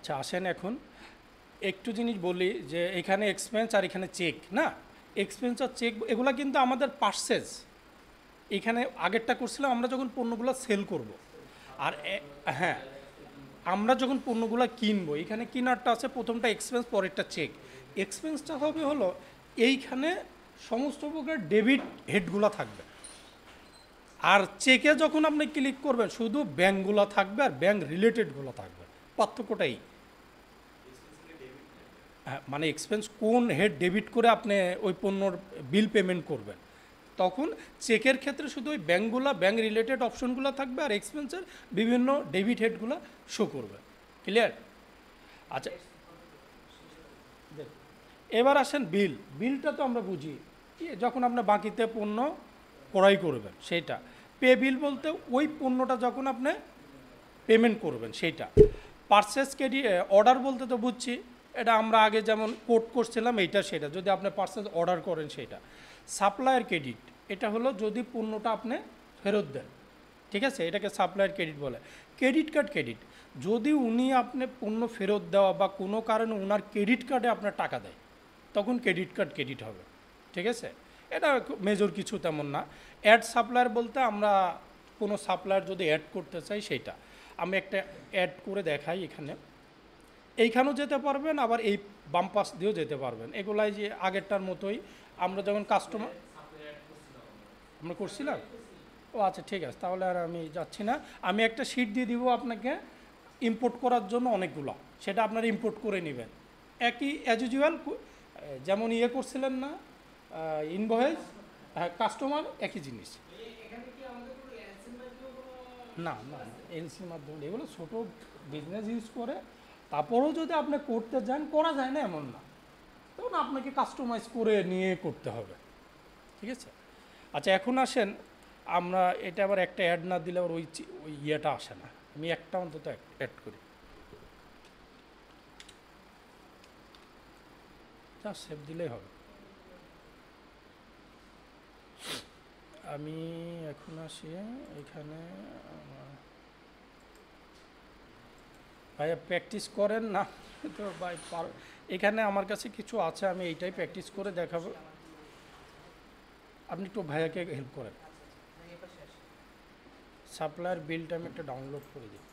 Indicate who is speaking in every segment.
Speaker 1: আচ্ছা আসেন এখন একটু জিনিস বলি যে এখানে এক্সপেন্স আর এখানে চেক না, এক্সপেন্স আর চেক এগুলা কিন্তু আমাদের পার্সেস। এখানে আগেরটা করছিলাম আমরা যখন পণ্যগুলো সেল করব। আর হ্যাঁ, আমরা যখন পণ্যগুলো কিনবো এখানে কিনারটা আছে, প্রথমটা এক্সপেন্স পরেরটা চেক। এক্সপেন্সটা হবে হলো এইখানে সমস্ত প্রকার ডেবিট হেডগুলো থাকবে, আর চেকে যখন আপনি ক্লিক করবেন শুধু ব্যাঙ্কগুলো থাকবে আর ব্যাঙ্ক রিলেটেডগুলো থাকবে। পার্থক্যটাই হ্যাঁ, মানে এক্সপেন্স কোন হেড ডেবিট করে আপনি ওই পণ্যর বিল পেমেন্ট করবেন, তখন চেকের ক্ষেত্রে শুধু ওই ব্যাঙ্কগুলো ব্যাঙ্ক রিলেটেড অপশনগুলো থাকবে আর এক্সপেন্সের বিভিন্ন ডেবিট হেডগুলো শো করবে। ক্লিয়ার? আচ্ছা এবার আসেন বিল। বিলটা তো আমরা বুঝি কি, যখন আপনি বাকিতে পণ্য ক্রয় করবেন সেইটা। পে বিল বলতে ওই পণ্যটা যখন আপনি পেমেন্ট করবেন সেইটা। পারচেস অর্ডার বলতে তো বুঝছি, এটা আমরা আগে যেমন কোড করছিলাম এইটা সেটা, যদি আপনি পারচেস অর্ডার করেন সেটা। সাপ্লায়ার ক্রেডিট এটা হলো যদি পণ্যটা আপনি ফেরত দেন, ঠিক আছে, এটাকে সাপ্লায়ার ক্রেডিট বলে। ক্রেডিট কার্ড ক্রেডিট যদি উনি আপনি পণ্য ফেরত দেওয়া বা কোনো কারণে ওনার ক্রেডিট কার্ডে আপনার টাকা দেয় তখন ক্রেডিট কার্ড ক্রেডিট হবে, ঠিক আছে। এটা মেজর কিছু তেমন না। অ্যাড সাপ্লায়ার বলতে আমরা কোনো সাপ্লায়ার যদি অ্যাড করতে চাই সেইটা। আমি একটা অ্যাড করে দেখাই এখানে, এইখানেও যেতে পারবেন আবার এই বাম পাশ দিয়েও যেতে পারবেন। এগুলাই যে আগেরটার মতোই আমরা যখন কাস্টমার আমরা করছিলাম। ও আচ্ছা ঠিক আছে, তাহলে আর আমি যাচ্ছি না। আমি একটা শিট দিয়ে দিব আপনাকে ইম্পোর্ট করার জন্য অনেকগুলো, সেটা আপনারা ইম্পোর্ট করে নেবেন। একই অ্যাজ ইউজুয়াল যেমন ইয়ে করছিলেন না ইনভয়েস, হ্যাঁ কাস্টমার একই জিনিস। না না এলসির মাধ্যমে এগুলো ছোটো বিজনেস ইউজ করে, তারপরেও যদি আপনি করতে যান করা যায় না এমন না, তখন আপনাকে কাস্টমাইজ করে নিয়ে করতে হবে, ঠিক আছে। আচ্ছা এখন আসেন, আমরা এটা আবার একটা অ্যাড না দিলে আবার ওই ইয়েটা আসে না। আমি একটা অন্তত অ্যাড করি, যা সেভ দিলেই হবে। আমি এখন আসি এখানে, ভাইয়া প্র্যাকটিস করেন না তো ভাই এখানে আমার কাছে কিছু আছে, আমি এইটাই প্র্যাকটিস করে দেখাবো। আপনি একটু ভাইয়াকে হেল্প করেন। সাপ্লায়ার বিলটা আমি একটা ডাউনলোড করে দিই।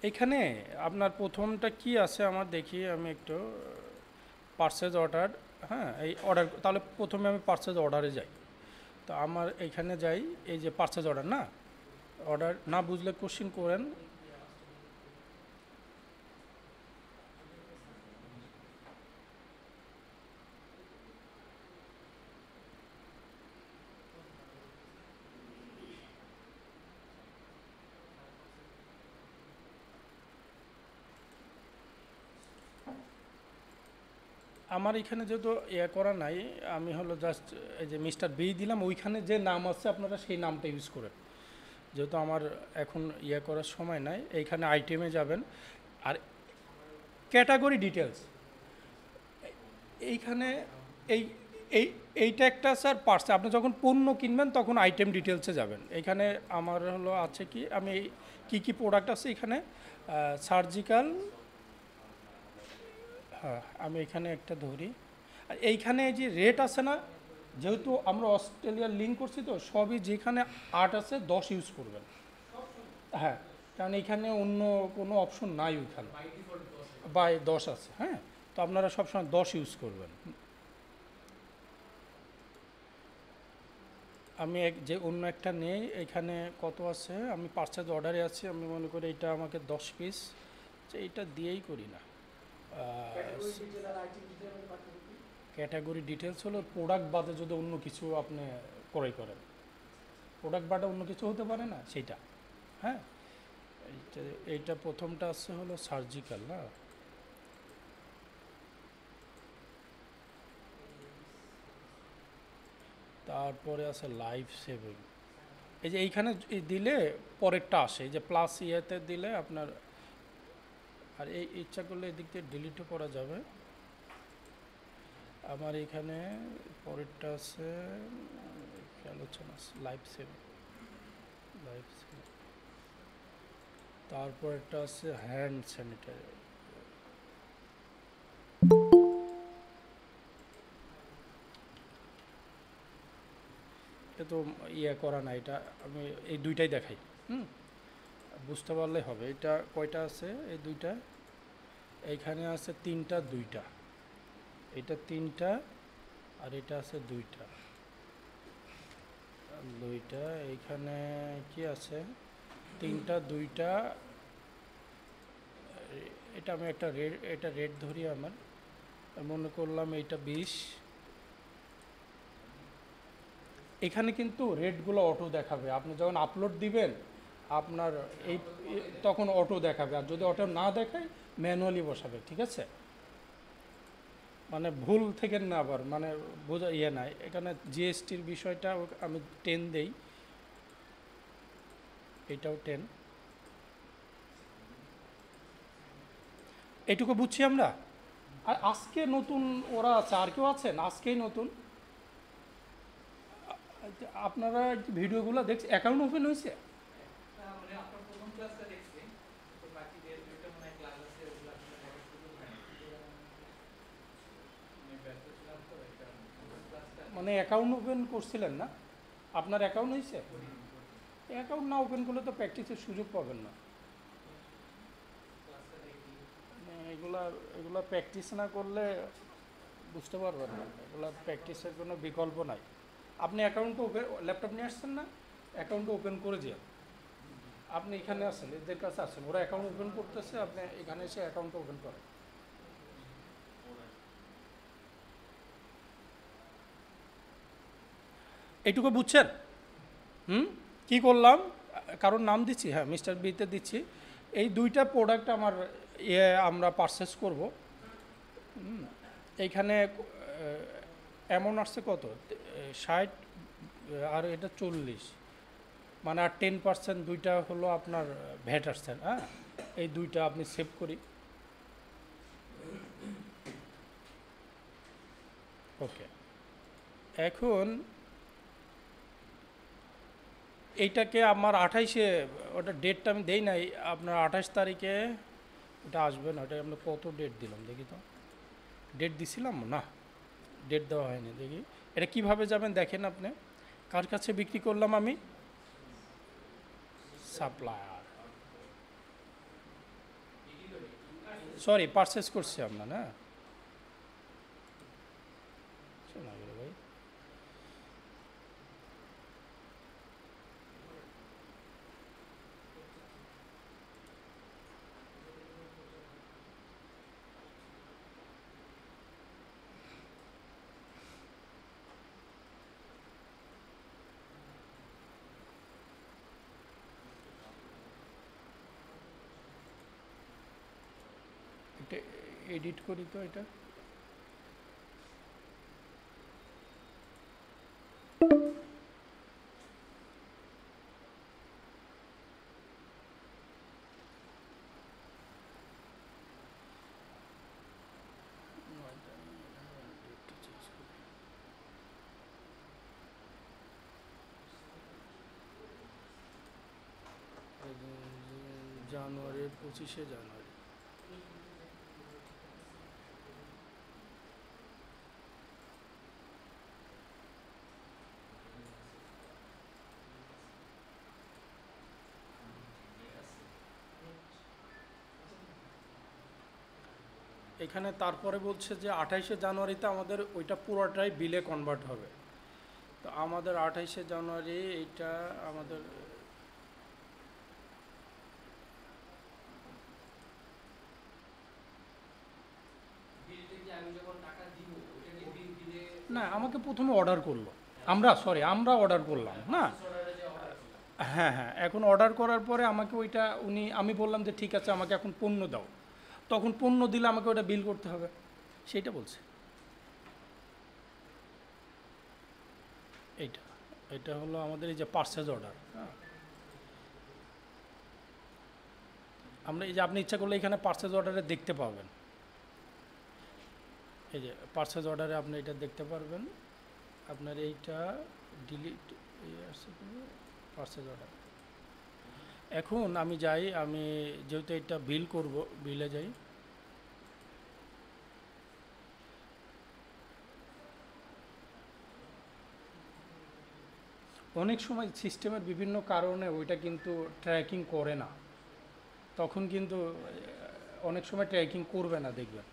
Speaker 1: এখানে আপনার প্রথমটা কি আছে আমার দেখি, আমি একটু পার্সেজ অর্ডার, হ্যাঁ এই অর্ডার, তাহলে প্রথমে আমি পার্সেজ অর্ডারে যাই। তো আমার এখানে যাই, এই যে পার্সেজ অর্ডার না, অর্ডার না বুঝলে কোশ্চিন করেন। আমার এখানে যেহেতু ইয়ে করা নাই, আমি হলো জাস্ট এই যে মিস্টার বি দিলাম, ওইখানে যে নাম আছে আপনারা সেই নামটা ইউজ করেন, যেহেতু আমার এখন ইয়ে করার সময় নাই। এইখানে আইটেমে যাবেন আর ক্যাটাগরি ডিটেলস, এইখানে এই এই এইটা একটা স্যার পার্টস, আপনি যখন পণ্য কিনবেন তখন আইটেম ডিটেলসে যাবেন। এখানে আমার হলো আছে কি, আমি কি কি প্রোডাক্ট আছে এখানে, সার্জিক্যাল, হ্যাঁ আমি এখানে একটা ধরি। আর এইখানে এই যে রেট আছে না, যেহেতু আমরা অস্ট্রেলিয়ার লিঙ্ক করছি তো সবই যেখানে 8 আছে 10 ইউজ করবেন। হ্যাঁ, কারণ এখানে অন্য কোনো অপশন নাই ওইখানে, বাই 10 আছে, হ্যাঁ তো আপনারা সবসময় 10 ইউজ করবেন। আমি যে অন্য একটা নেই, এখানে কত আছে, আমি পার্সেজ অর্ডারে আছি, আমি মনে করি এটা আমাকে 10 পিস, এইটা দিয়েই করি না। ক্যাটাগরি ডিটেলস হলো প্রোডাক্ট বাদে যদি অন্য কিছু আপনি ক্রয় করেন, প্রোডাক্ট বাদে অন্য কিছু হতে পারে না সেইটা। হ্যাঁ এইটা এইটা প্রথমটা আছে হলো সার্জিক্যাল না, তারপরে আছে লাইফ সেভিং, এই যে এইখানে দিলে পরেরটা আসে, এই যে প্লাস ইয়েতে দিলে আপনার, আর এই ইচ্ছা করলে এদিক দিয়ে ডিলিটও করা যাবে। আমার এখানে পরেরটা আছে আলোচনা, লাইভ সেভ, তারপরেরটা আছে হ্যান্ড স্যানিটাইজার। এটা তো ইয়ে করা না, এটা আমি এই দুইটাই দেখাই, বুঝতে পারলে হবে। এটা কয়টা আছে? এই দুইটা, এইখানে আছে তিনটা, দুইটা, এটা তিনটা, আর এটা আছে দুইটা, দুইটা। এইখানে কি আছে? তিনটা, দুইটা। এটা আমি একটা রেড, এটা রেড ধরি, আমার মনে করলাম এইটা 20। এখানে কিন্তু রেটগুলো অটো দেখাবে, আপনি যখন আপলোড দিবেন আপনার এই তখন অটো দেখাবে, আর যদি অটো না দেখায় ম্যানুয়ালি বসাবে, ঠিক আছে? মানে ভুল থেকে না, আবার মানে বোঝা ইয়ে নাই। এখানে জিএসটির বিষয়টা আমি 10 দেই, এটাও 10। এইটুকু বুঝছি আমরা। আর আজকে নতুন ওরা আছে, আর কেউ আছেন আজকেই নতুন? আপনারা ভিডিওগুলো দেখছি, অ্যাকাউন্ট ওপেন হয়েছে? মানে অ্যাকাউন্ট ওপেন করছিলেন না? আপনার অ্যাকাউন্ট হয়েছে? অ্যাকাউন্ট না ওপেন করলে তো প্র্যাকটিসের সুযোগ পাবেন না। এগুলা এগুলা প্র্যাকটিস না করলে বুঝতে পারবেন না, এগুলা প্র্যাকটিসের কোনো বিকল্প নাই। আপনি অ্যাকাউন্ট ওপেন, ল্যাপটপ নিয়ে আসছেন না? অ্যাকাউন্ট ওপেন করে যান। আপনি এখানে আসেন, এদের কাছে আসেন, ওরা অ্যাকাউন্ট ওপেন করতেছে, আপনি এখানে এসে অ্যাকাউন্ট ওপেন করেন। এইটুকু বুঝছেন? কি করলাম? কারোর নাম দিচ্ছি, হ্যাঁ মিস্টার বিতে দিচ্ছি। এই দুইটা প্রোডাক্ট আমার আমরা পারচেস করব। এইখানে এমন আসছে কত, 60, আর এটা 40, মানে আর 10% দুইটা হলো আপনার ভ্যাট আসছেন। হ্যাঁ, এই দুইটা আপনি সেভ করি। ওকে, এখন এইটাকে আমার 28-এ, ওটা ডেটটা আমি দেই নাই, আপনার 28 তারিখে এটা আসবে না। ওটা আমরা কত ডেট দিলাম দেখি তো, ডেট দিছিলাম না, ডেট দেওয়া হয়নি। দেখি এটা কিভাবে যাবেন, দেখেন আপনি কার কাছে বিক্রি করলাম আমি? সাপ্লায়ার, সরি পারচেস করছি আমরা না, ভাই। এটা এডিট করি তো, এটা জানুয়ারির 25শে জানুয়ারি। এখানে তারপরে বলছে যে 28শে জানুয়ারিতে আমাদের ওইটা পুরোটাই বিলে কনভার্ট হবে। তো আমাদের 28শে জানুয়ারি এইটা আমাদের না, আমাকে প্রথমে অর্ডার করলো, আমরা অর্ডার করলাম না। হ্যাঁ হ্যাঁ, এখন অর্ডার করার পরে আমাকে ওইটা আমি বললাম যে ঠিক আছে আমাকে এখন পণ্য দাও, তখন পণ্য দিলে আমাকে ওটা বিল করতে হবে, সেইটা বলছে। এইটা এটা হলো আমাদের এই যে পার্সেজ অর্ডার। হ্যাঁ, আমরা এই যে আপনি ইচ্ছা করলে এখানে পার্সেজ অর্ডারে দেখতে পাবেন, এই যে পার্সেজ অর্ডারে আপনি এটা দেখতে পারবেন। আপনার এইটা ডিলিট পার্সেজ অর্ডার। এখন আমি যাই, আমি যেহেতু এটা বিল করব, বিলে যাই। অনেক সময় সিস্টেমের বিভিন্ন কারণে ওইটা কিন্তু ট্র্যাকিং করে না, তখন কিন্তু অনেক সময় ট্র্যাকিং করবে না, দেখবেন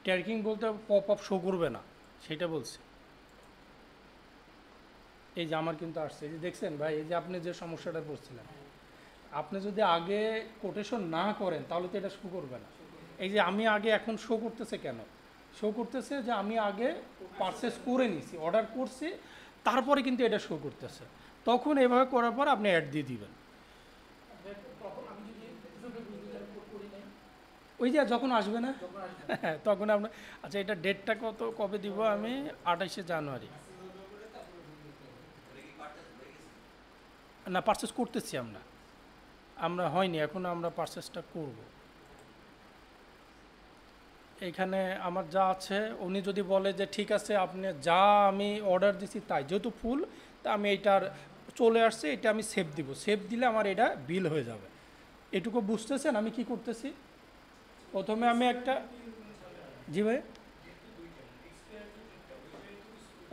Speaker 1: ট্র্যাকিং বলতে পপ আপ শো করবে না, সেটা বলছি। এই যে আমার কিন্তু আসছে, এই যে দেখছেন ভাই, এই যে আপনি যে সমস্যাটা পড়ছিলেন, আপনি যদি আগে কোটেশন না করেন তাহলে তো এটা শো করবে না। এই যে আমি আগে, এখন শো করতেছে কেন? শো করতেছে যে আমি আগে পারচেস করে নিছি, অর্ডার করছি, তারপরে কিন্তু এটা শো করতেছে। তখন এভাবে করার পর আপনি অ্যাড দিয়ে দিবেন। ওই যে যখন আসবে না তখন আপনার, আচ্ছা এটা ডেটটা কবে দিব আমি? 28শে জানুয়ারি। না, পারচেস করতেছি আমরা, আমরা হয়নি এখন, আমরা পারচেসটা করব। এইখানে আমার যা আছে, উনি যদি বলে যে ঠিক আছে আপনি যা আমি অর্ডার দিছি তাই, যেহেতু ফুল, তা আমি এইটার চলে আসছে, এটা আমি সেভ দিব, সেভ দিলে আমার এটা বিল হয়ে যাবে। এটুকু বুঝতেছেন আমি কি করতেছি? প্রথমে আমি একটা, জি ভাই,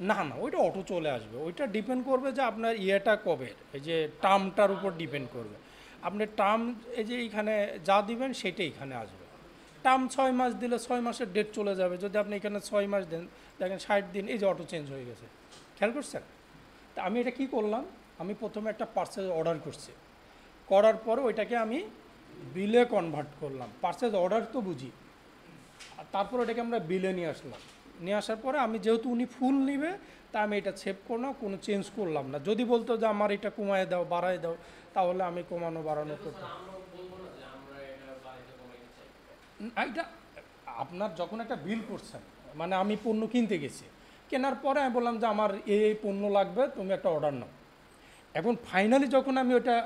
Speaker 1: না না ওইটা অটো চলে আসবে, ওইটা ডিপেন্ড করবে যে আপনার ইয়েটা কবে, এই যে টার্মটার উপর ডিপেন্ড করবে। আপনি টার্ম এই যে এইখানে যা দিবেন সেটাই এখানে আসবে। টার্ম 6 মাস দিলে 6 মাসের ডেট চলে যাবে, যদি আপনি এখানে 6 মাস দেন, দেখেন 60 দিন, এই যে অটো চেঞ্জ হয়ে গেছে, খেয়াল করছেন? তা আমি এটা কি করলাম, আমি প্রথমে একটা পার্সেল অর্ডার করছি, করার পরে ওইটাকে আমি বিলে কনভার্ট করলাম, পার্সেল অর্ডার তো বুঝি, আর তারপর ওটাকে আমরা বিলে নিয়ে আসলাম। নিয়ে আসার পরে আমি যেহেতু উনি ফুল নিবে, তা আমি এটা সেভ করলাম, কোনো চেঞ্জ করলাম না। যদি বলতো যে আমার এটা কমায় দাও, বাড়ায় দাও, তাহলে আমি কমানো বাড়ানো করতাম। এটা আপনার যখন একটা বিল করছেন, মানে আমি পণ্য কিনতে গেছি, কেনার পরে আমি বললাম যে আমার এই পণ্য লাগবে, তুমি একটা অর্ডার নাও। এখন ফাইনালি যখন আমি ওটা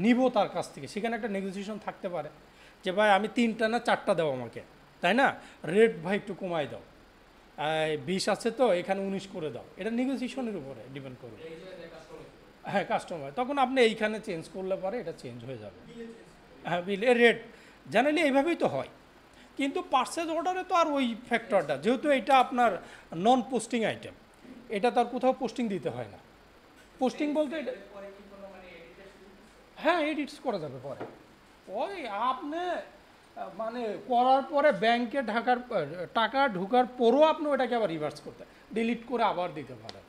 Speaker 1: নিব তার কাছ থেকে, সেখানে একটা নেগোসিয়েশন থাকতে পারে যে ভাই আমি 3টা না 4টা দাও আমাকে, তাই না, রেট ভাই একটু কমায় দাও, 20 আছে তো এখানে 19 করে দাও, এটা নেগোসিয়েশনের উপরে ডিপেন্ড করবে। হ্যাঁ, কাস্টমার, তখন আপনি এইখানে চেঞ্জ করলে পরে এটা চেঞ্জ হয়ে যাবে। হ্যাঁ, বিলের রেট জানালে এইভাবেই তো হয়, কিন্তু পার্সেজ অর্ডারে তো আর ওই ফ্যাক্টরটা, যেহেতু এটা আপনার নন পোস্টিং আইটেম, এটা তার কোথাও পোস্টিং দিতে হয় না। পোস্টিং বলতে এটা, হ্যাঁ এডিটস করা যাবে পরে, ওই আপনি মানে করার পরে ব্যাংকে টাকা ঢোকার পরও আপনি ওটাকে আবার রিভার্স করতে, ডিলিট করে আবার দিতে পারেন।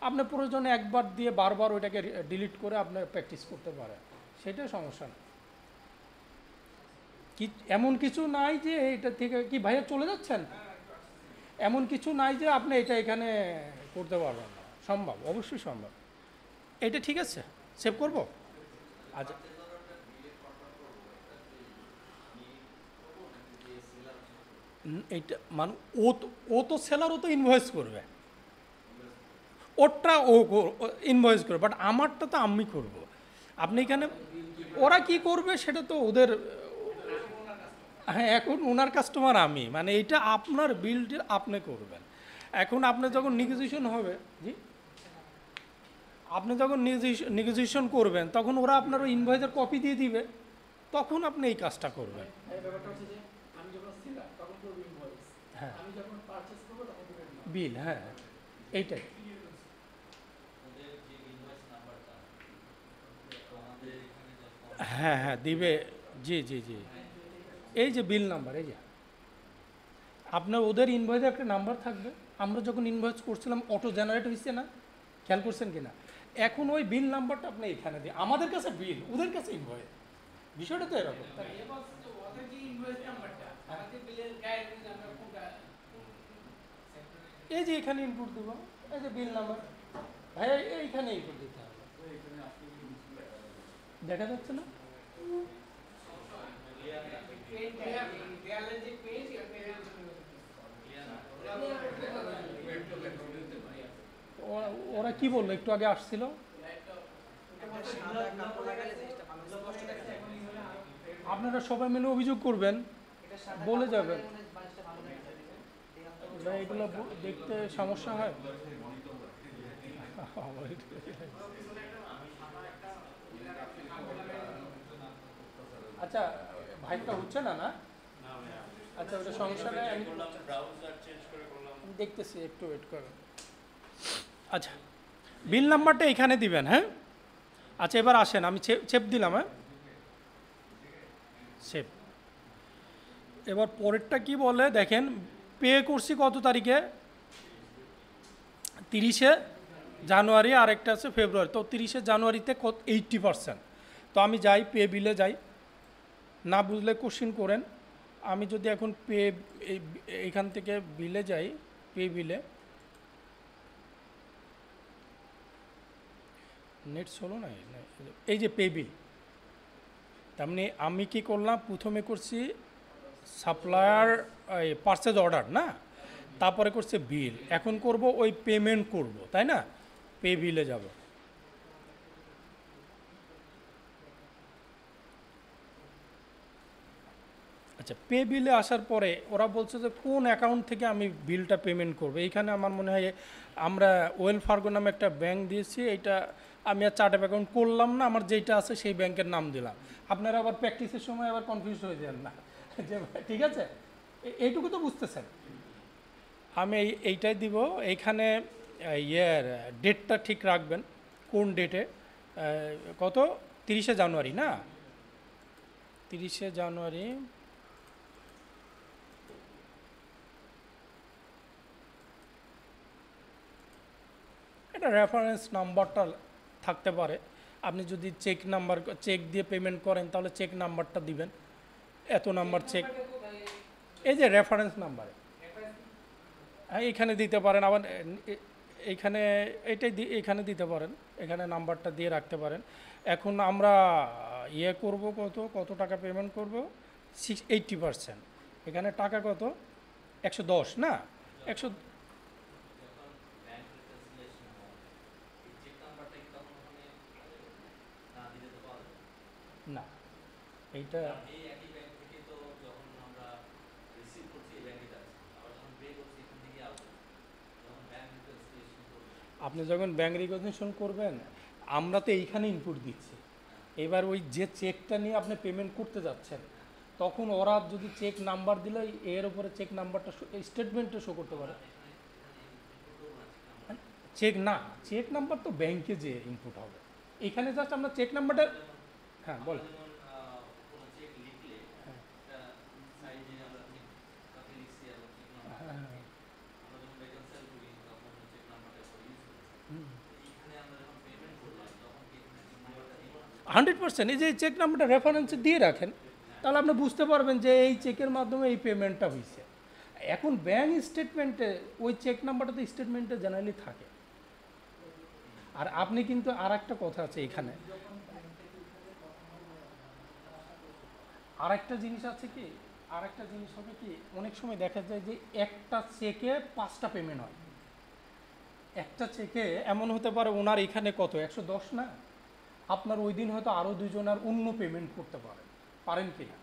Speaker 1: আপনি প্রয়োজনে একবার দিয়ে বারবার ওইটাকে ডিলিট করে আপনি প্র্যাকটিস করতে পারেন, সেটাই সমস্যা না। কি এমন কিছু নাই যে এটা থেকে কি ভাইয়া চলে যাচ্ছেন, এমন কিছু নাই যে আপনি এটা এখানে করতে পারবেন না, সম্ভব, অবশ্যই সম্ভব। এটা ঠিক আছে, সেভ করব। আচ্ছা, এইটা মানে ও তো সেলার, ও তো ইনভয়েস করবে, ওরটা ও ইনভয়েস করবে, বাট আমারটা তো আমি করব। আপনি এখানে ওরা কি করবে সেটা তো ওদের, হ্যাঁ এখন ওনার কাস্টমার আমি, মানে এটা আপনার বিলটি আপনি করবেন। এখন আপনি যখন নেগোসিয়েশন হবে, জি, আপনি যখন নেগোসিয়েশন করবেন তখন ওরা আপনার ওই ইনভয়েসের কপি দিয়ে দিবে, তখন আপনি এই কাজটা করবেন। হ্যাঁ, বিল, হ্যাঁ এইটাই, হ্যাঁ হ্যাঁ দিবে, জি জি জি, এই যে বিল নাম্বার, এই যে আপনার ওদের ইনভয়েসে একটা নাম্বার থাকবে, আমরা যখন ইনভয়েস করছিলাম অটো জেনারেট হয়েছে না, খেয়াল করছেন কি না? এখন ওই বিল নাম্বারটা আপনি এখানে দিই, আমাদের কাছে বিল, ওদের কাছে ইনভয়েস, বিষয়টা তো এরকম। এই যে এখানে ইনপুট দেবো, এই যে বিল নাম্বার, ভাই এইখানে ইনপুট দিতে হবে, দেখা যাচ্ছে না? ওরা কি বললো একটু আগে আসছিল? আপনারা সবাই মিলে অভিযোগ করবেন, বলে যাবেন। এগুলো দেখতে সমস্যা হয়। আচ্ছা, ভাইটা হচ্ছে না না? আচ্ছা, ওটা সমস্যা নেই, আমি দেখতেছি, একটু ওয়েট করুন। আচ্ছা, বিল নাম্বারটা এখানে দিবেন, হ্যাঁ? আচ্ছা, এবার আসেন, আমি চেপ দিলাম, হ্যাঁ, চেপ। এবার পরেরটা কি বলে দেখেন, পে করছি কত তারিখে? 30শে জানুয়ারি, আরেকটা আছে ফেব্রুয়ারি। তো 30শে জানুয়ারিতে 80%। তো আমি যাই পে বিলে যাই, না বুঝলে কোশ্চিন করেন। আমি যদি এখন পে এইখান থেকে বিলে যাই, পে বিলে নেট হলো না, এই যে পে বিল, তার মানে আমি কি করলাম, প্রথমে করছি সাপ্লায়ার পারচেজ অর্ডার না, তারপরে করছে বিল, এখন করব ওই পেমেন্ট করব, তাই না? পে বিলে যাব। আচ্ছা, পে বিলে আসার পরে ওরা বলছে যে কোন অ্যাকাউন্ট থেকে আমি বিলটা পেমেন্ট করব। এইখানে আমার মনে হয় আমরা ওয়েল ফার্গো নামে একটা ব্যাংক দিয়েছি, এইটা আমি আর চার্ট অফ অ্যাকাউন্ট করলাম না, আমার যেইটা আছে সেই ব্যাংকের নাম দিলাম। আপনারা আবার প্র্যাকটিসের সময় আবার কনফিউজ হয়ে যান না যে ঠিক আছে, এইটুকু তো বুঝতেছেন। আমি এইটাই দিব। এইখানে ইয়ের ডেটটা ঠিক রাখবেন, কোন ডেটে, কত, 30শে জানুয়ারি না? 30শে জানুয়ারি। এটা রেফারেন্স নাম্বারটা থাকতে পারে। আপনি যদি চেক দিয়ে পেমেন্ট করেন তাহলে চেক নাম্বারটা দিবেন, এত নাম্বার চেক, এই যে রেফারেন্স নাম্বারে, হ্যাঁ এখানে দিতে পারেন। আবার এইখানে এখানে দিতে পারেন, এখানে নাম্বারটা দিয়ে রাখতে পারেন। এখন আমরা ইয়ে করব, কত টাকা পেমেন্ট করব, 80%। এখানে টাকা কত, 110 না? 100 না, এইটা আপনি যখন ব্যাংক রিকগনিশন করবেন, আমরা তো এইখানে ইনপুট দিচ্ছি। এবার ওই যে চেকটা নিয়ে আপনি পেমেন্ট করতে যাচ্ছেন, তখন ওরা যদি চেক নাম্বার দিলে এর উপরে চেক নাম্বারটা স্টেটমেন্টে শো করতে পারে। চেক নাম্বার তো ব্যাংকে যে ইনপুট হবে, এখানে জাস্ট আমরা চেক নাম্বারটা, হ্যাঁ বল। হ্যাঁ, 100%। এই যে চেক নাম্বারটা রেফারেন্সে দিয়ে রাখেন, তাহলে আপনি বুঝতে পারবেন যে এই চেকের মাধ্যমে এই পেমেন্টটা হয়েছে। এখন ব্যাংক স্টেটমেন্টে ওই চেক নাম্বারটা তো স্টেটমেন্টে জেনারেলি থাকে। আর আপনি কিন্তু আর একটা কথা আছে এখানে, আর একটা জিনিস আছে কি, আর একটা জিনিস হবে কি, অনেক সময় দেখা যায় যে একটা চেকে 5টা পেমেন্ট হয়। একটা চেকে এমন হতে পারে ওনার এখানে কত, 110 না, আপনার ওই দিন হয়তো আরও দুজনের অন্য পেমেন্ট করতে পারেন কি না,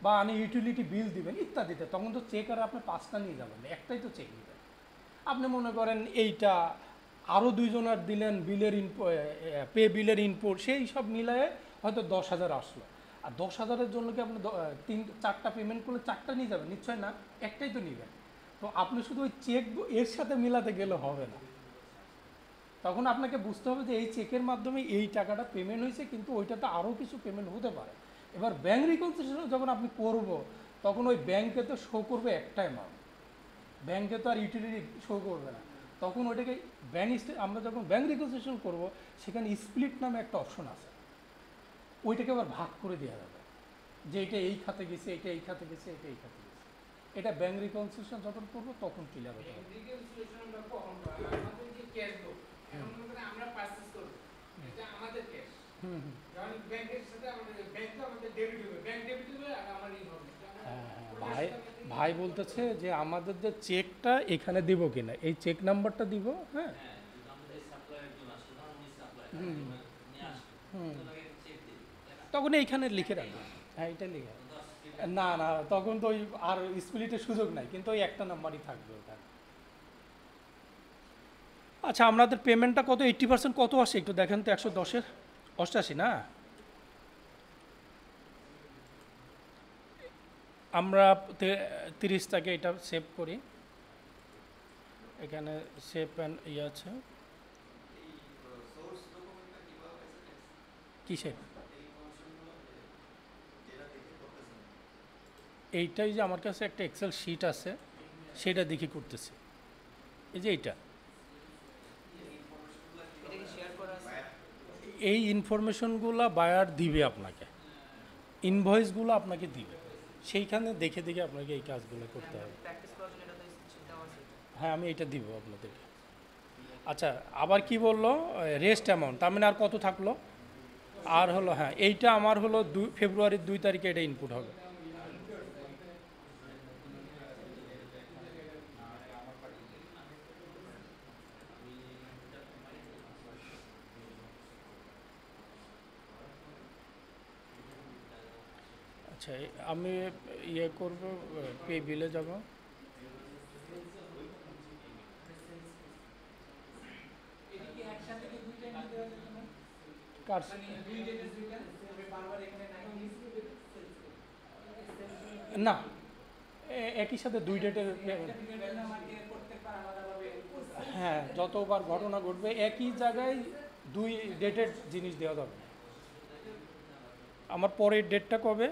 Speaker 1: বা আপনি ইউটিলিটি বিল দিবেন ইত্যাদিতে, তখন তো চেক আর আপনি 5টা নিয়ে যাবেন, একটাই তো চেক নেবেন। আপনি মনে করেন এইটা আরও দুইজনের দিলেন, পে বিলের ইনপুট, সেই সব মিলায়ে হয়তো 10,000 আসলো। আর 10,000-এর জন্য কি আপনি 4টা পেমেন্ট করলে 4টা নিয়ে যাবেন? নিশ্চয় না, একটাই তো নেবেন। তো আপনি শুধু ওই চেক এর সাথে মিলাতে গেলে হবে না, তখন আপনাকে বুঝতে হবে যে এই চেকের মাধ্যমে এই টাকাটা পেমেন্ট হয়েছে, কিন্তু ওইটাতে আরও কিছু পেমেন্ট হতে পারে। এবার ব্যাংক রিকনসিলিয়েশন যখন আপনি করব, তখন ওই ব্যাংকে তো শো করবে একটা অ্যামাউন্ট, ব্যাংকে তো আর ইউটিলিটি শো করবে না। তখন ওইটাকে আমরা যখন ব্যাংক রিকনসিলিয়েশন করব, সেখানে স্প্লিট নামে একটা অপশন আছে, ওইটাকে আবার ভাগ করে দেওয়া যাবে, যে এটা এই খাতে গেছে, এটা এই খাতে গেছে, এটা এই খাতে গেছে। এটা ব্যাংক রিকনসিলিয়েশন যখন করবো তখন ক্লিয়ার হতে হবে। ভাই ভাই বলতেছে যে আমাদের যে চেকটা এখানে দিব কিনা, এই চেক নাম্বারটা দিব, হ্যাঁ তখন এইখানে লিখে রাখবেন। হ্যাঁ, এটা লিখে না না, তখন তো ওই আর স্প্লিটের সুযোগ নাই, কিন্তু ওই একটা নাম্বারই থাকবে ওখানে। আচ্ছা, আমাদের পেমেন্টটা কত, 80% কত আসে একটু দেখেন তো, 110-এর 88 না? আমরা 30টাকে এটা সেভ করি, এখানে সেভ অ্যান্ড ইয়ে আছে কিসের, এইটাই যে আমার কাছে একটা এক্সেল শিট আছে, সেটা দেখে করতেছি। এই যে এইটা, এই ইনফরমেশনগুলো বায়ার দিবে আপনাকে, ইনভয়েসগুলো আপনাকে দিবে, সেইখানে দেখে দেখে আপনাকে এই কাজগুলো করতে হবে। হ্যাঁ, আমি এটা দিব আপনাদেরকে। আচ্ছা, আবার কি বললো, রেস্ট অ্যামাউন্ট, তার মানে আর কত থাকলো, আর হলো, হ্যাঁ এইটা আমার হলো ফেব্রুয়ারির 2 তারিখে এটা ইনপুট হবে। আচ্ছা, আমি ইয়ে করব, পে বিলে যাব, কার না, একই সাথে 2 ডেটের, হ্যাঁ যতবার ঘটনা ঘটবে একই জায়গায় 2 ডেটের জিনিস দেওয়া যাবে। আমার পরের ডেটটা কবে,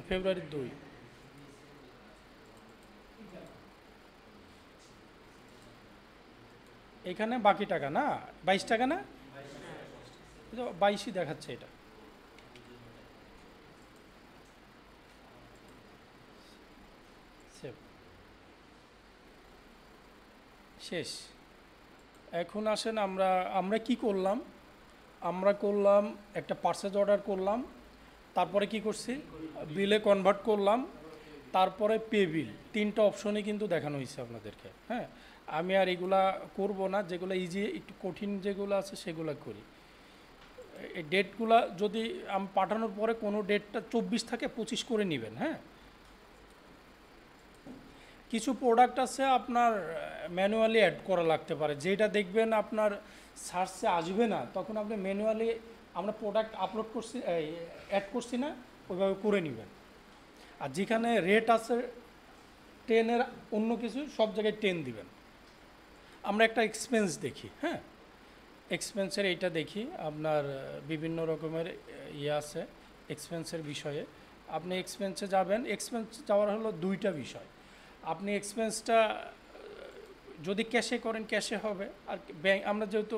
Speaker 1: ফেব্রুয়ারির 2। এখানে বাকি টাকা না 22 টাকা না, 22ই দেখাচ্ছে এটা। সেভ, শেষ। এখন আসেন আমরা আমরা কি করলাম, আমরা করলাম একটা পার্সেজ অর্ডার করলাম, তারপরে কি করছি, বিলে কনভার্ট করলাম, তারপরে পে বিল, 3টা অপশনই কিন্তু দেখানো হয়েছে আপনাদেরকে। হ্যাঁ, আমি আর এগুলা করব না, যেগুলো ইজি একটু কঠিন যেগুলো আছে সেগুলো করি। এই ডেটগুলা যদি আমি পাঠানোর পরে কোনো ডেটটা 24 থাকে 25 করে নেবেন। হ্যাঁ, কিছু প্রোডাক্ট আছে আপনার ম্যানুয়ালি অ্যাড করা লাগতে পারে, যেটা দেখবেন আপনার সার্চে আসবে না, তখন আপনি ম্যানুয়ালি, আমরা প্রোডাক্ট আপলোড করছি, অ্যাড করছি না, ওইভাবে করে নেবেন। আর যেখানে রেট আছে 10-এর অন্য কিছু, সব জায়গায় 10 দিবেন। আমরা একটা এক্সপেন্স দেখি, হ্যাঁ এক্সপেন্সের এইটা দেখি, আপনার বিভিন্ন রকমের ইয়ে আছে এক্সপেন্সের বিষয়ে। আপনি এক্সপেন্সে যাবেন, এক্সপেন্স যাওয়ার হলো 2টা বিষয়। আপনি এক্সপেন্সটা যদি ক্যাশে করেন ক্যাশে হবে, আর ব্যাংক, আমরা যেহেতু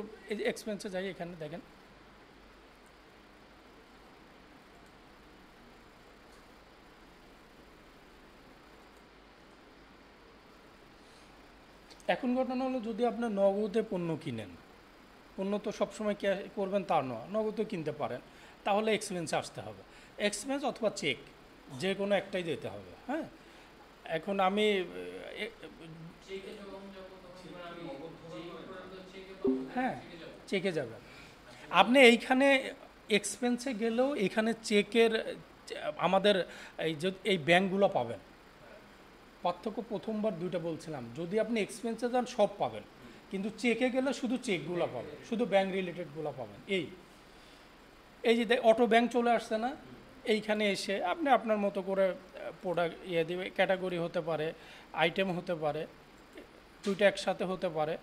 Speaker 1: এক্সপেন্সে যাই, এখানে দেখেন এখন ঘটনা হলো, যদি আপনার নগদে পণ্য কিনেন, পণ্য তো সবসময় ক্যাশ করবেন তা নয়, নগদও কিনতে পারেন, তাহলে এক্সপেন্সে আসতে হবে, এক্সপেন্স অথবা চেক, যে কোনো একটাই দিতে হবে। হ্যাঁ, এখন আমি হ্যাঁ চেকে যাবেন আপনি, এইখানে এক্সপেন্সে গেলেও এখানে চেকের, আমাদের এই যে এই ব্যাংকগুলো পাবেন। পার্থক্য প্রথমবার 2টা বলছিলাম, যদি আপনি এক্সপেন্সে যান সব পাবেন, কিন্তু চেকে গেলে শুধু চেকগুলো পাবেন, শুধু ব্যাংক রিলেটেডগুলো পাবেন। এই যে অটো ব্যাংক চলে আসছে না, এইখানে এসে আপনি আপনার মতো করে প্রোডাক্ট ইয়ে দেবে, ক্যাটাগরি হতে পারে, আইটেম হতে পারে, 2টা একসাথে হতে পারে।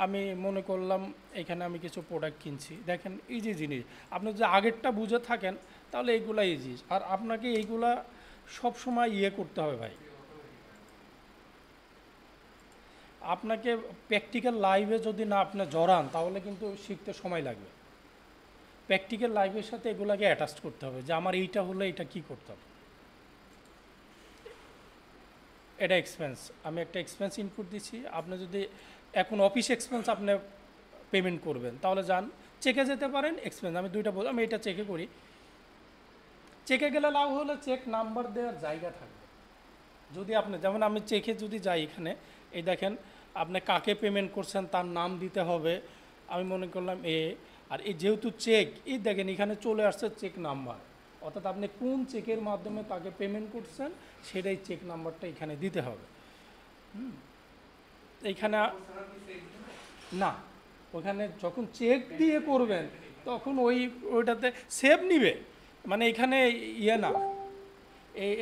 Speaker 1: আমি মনে করলাম এখানে আমি কিছু প্রোডাক্ট কিনছি, দেখেন ইজি জিনিস, আপনি যদি আগেরটা বুঝে থাকেন তাহলে এইগুলা ইজি। আর আপনাকে এইগুলা সব সময় ইয়ে করতে হবে ভাই, আপনাকে প্র্যাকটিক্যাল লাইভে যদি না আপনি জড়ান তাহলে কিন্তু শিখতে সময় লাগবে। প্র্যাকটিক্যাল লাইফের সাথে এগুলাকে অ্যাটাচ করতে হবে, যে আমার এইটা হলে এটা কি করতে হবে। এটা এক্সপেন্স, আমি একটা এক্সপেন্স ইনপুট দিচ্ছি। আপনি যদি এখন অফিস এক্সপেন্স আপনি পেমেন্ট করবেন, তাহলে যান চেকে যেতে পারেন, এক্সপেন্স আমি 2টা বললাম, আমি এটা চেকে করি। চেকে গেলে লাভ হলে চেক নাম্বার দেওয়ার জায়গা থাকবে। যদি আপনি, যেমন আমি চেকে যদি যাই, এখানে এই দেখেন আপনি কাকে পেমেন্ট করছেন তার নাম দিতে হবে, আমি মনে করলাম এ, আর এই যেহেতু চেক, এই দেখেন এখানে চলে আসছে চেক নাম্বার, অর্থাৎ আপনি কোন চেকের মাধ্যমে তাকে পেমেন্ট করছেন সেটাই চেক নাম্বারটা এখানে দিতে হবে। এইখানে না, ওখানে যখন চেক দিয়ে করবেন তখন ওইটাতে সেভ নিবে, মানে এখানে ইয়ে না,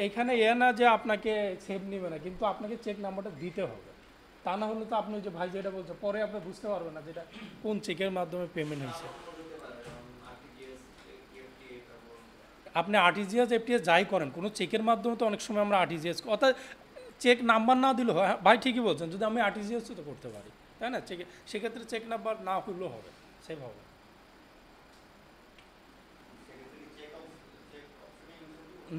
Speaker 1: এইখানে না যে আপনাকে সেভ নিবে না, কিন্তু আপনাকে চেক নাম্বারটা দিতে হবে। তা না হলে তো আপনি যে ভাই যেটা বলছে পরে আপনি বুঝতে পারবেন না যেটা কোন চেকের মাধ্যমে পেমেন্ট হয়েছে। আপনি আরটিজিএস এফটিএস যাই করেন, কোনো চেকের মাধ্যমে তো অনেক সময় আমরা আরটিজিএস, অর্থাৎ চেক নাম্বার না দিলেও হয়। ভাই ঠিকই বলছেন, যদি আমি আরটিজিএসও তো করতে পারি, তাই না? চেক, সেক্ষেত্রে চেক নাম্বার না হইলেও হবে, সেভ হবে।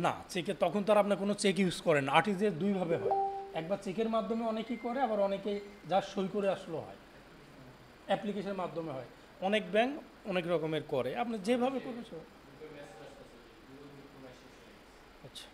Speaker 1: না, চেকে তখন তো আর আপনার কোনো চেক ইউজ করেন না। আরটিজিএস দুইভাবে হয়, একবার চেকের মাধ্যমে অনেকেই করে, আবার অনেকেই যা সই করে আসলেও হয়, অ্যাপ্লিকেশনের মাধ্যমে হয়। অনেক ব্যাংক অনেক রকমের করে, আপনি যেভাবে করবেন সেভাবে। আচ্ছা,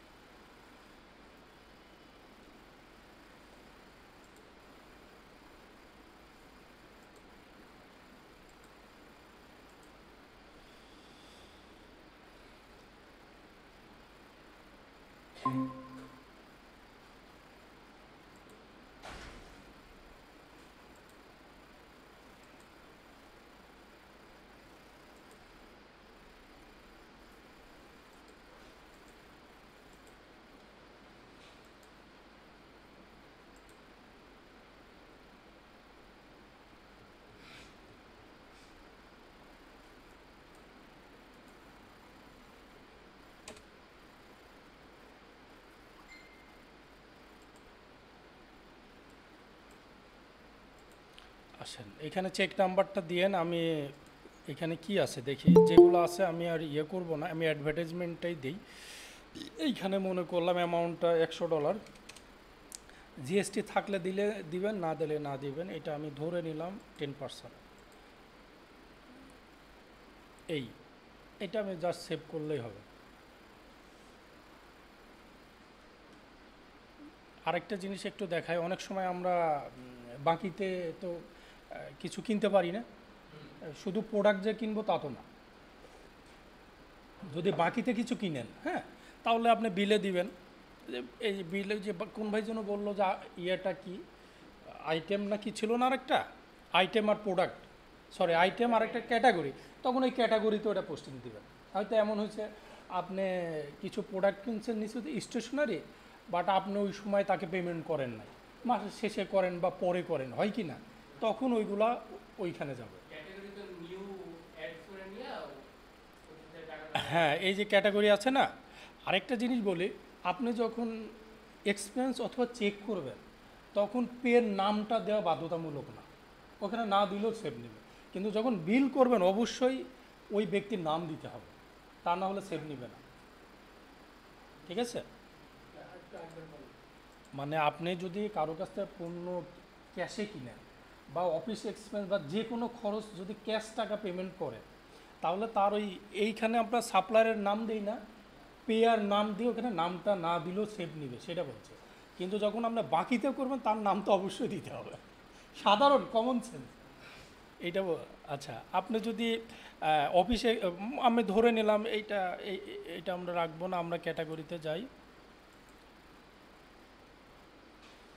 Speaker 1: আসেন এখানে চেক নাম্বারটা দিয়েন। আমি এখানে কি আছে দেখি, যেগুলো আছে আমি আর ইয়ে করব না, আমি অ্যাডভার্টাইজমেন্টটাই দিই। এইখানে মনে করলাম অ্যামাউন্টটা $100, জিএসটি থাকলে দিলে দিবেন, না দিলে না দিবেন, এটা আমি ধরে নিলাম 10%। এই, এটা আমি জাস্ট সেভ করলেই হবে। আরেকটা জিনিস একটু দেখায়, অনেক সময় আমরা বাকিতে তো কিছু কিনতে পারি না, শুধু প্রোডাক্ট যে কিনবো তা তো না। যদি বাকিতে কিছু কিনেন, হ্যাঁ, তাহলে আপনি বিলে দিবেন। এই বিলে যে কোন ভাই যেন বললো যে ইয়েটা কি আইটেম না কি ছিল না, আরেকটা আইটেম আর প্রোডাক্ট, সরি আইটেম আর একটা ক্যাটাগরি, তখন ওই ক্যাটাগরিতে ওটা পোস্টিং দিবেন। হয়তো এমন হয়েছে আপনি কিছু প্রোডাক্ট কিনছেন নিচে স্টেশনারি, বাট আপনি ওই সময় তাকে পেমেন্ট করেন নাই, মাসের শেষে করেন বা পরে করেন, হয় কি না, তখন ওইগুলা ওইখানে যাবে। হ্যাঁ, এই যে ক্যাটাগরি আছে না, আরেকটা জিনিস বলি, আপনি যখন এক্সপেন্স অথবা চেক করবেন তখন পের নামটা দেওয়া বাধ্যতামূলক না, ওখানে না দিলেও সেভ নেবে, কিন্তু যখন বিল করবেন অবশ্যই ওই ব্যক্তির নাম দিতে হবে, তা না হলে সেভ নেবে না। ঠিক আছে, মানে আপনি যদি কারো কাছ থেকে পণ্য ক্যাশে কিনেন বা অফিস এক্সপেন্স বা যে কোনো খরচ যদি ক্যাশ টাকা পেমেন্ট করে, তাহলে তার এইখানে আমরা সাপ্লায়ারের নাম দিই না, পেয়ার নাম দিয়ে ওখানে নামটা না দিলেও সেভ নিবে, সেটা বলছে। কিন্তু যখন আমরা বাকিতে করবেন তার নাম তো অবশ্যই দিতে হবে, সাধারণ কমন সেন্স এইটা আচ্ছা, আপনি যদি অফিসে, আমি ধরে নিলাম এইটা আমরা রাখবো না, আমরা ক্যাটাগরিতে যাই,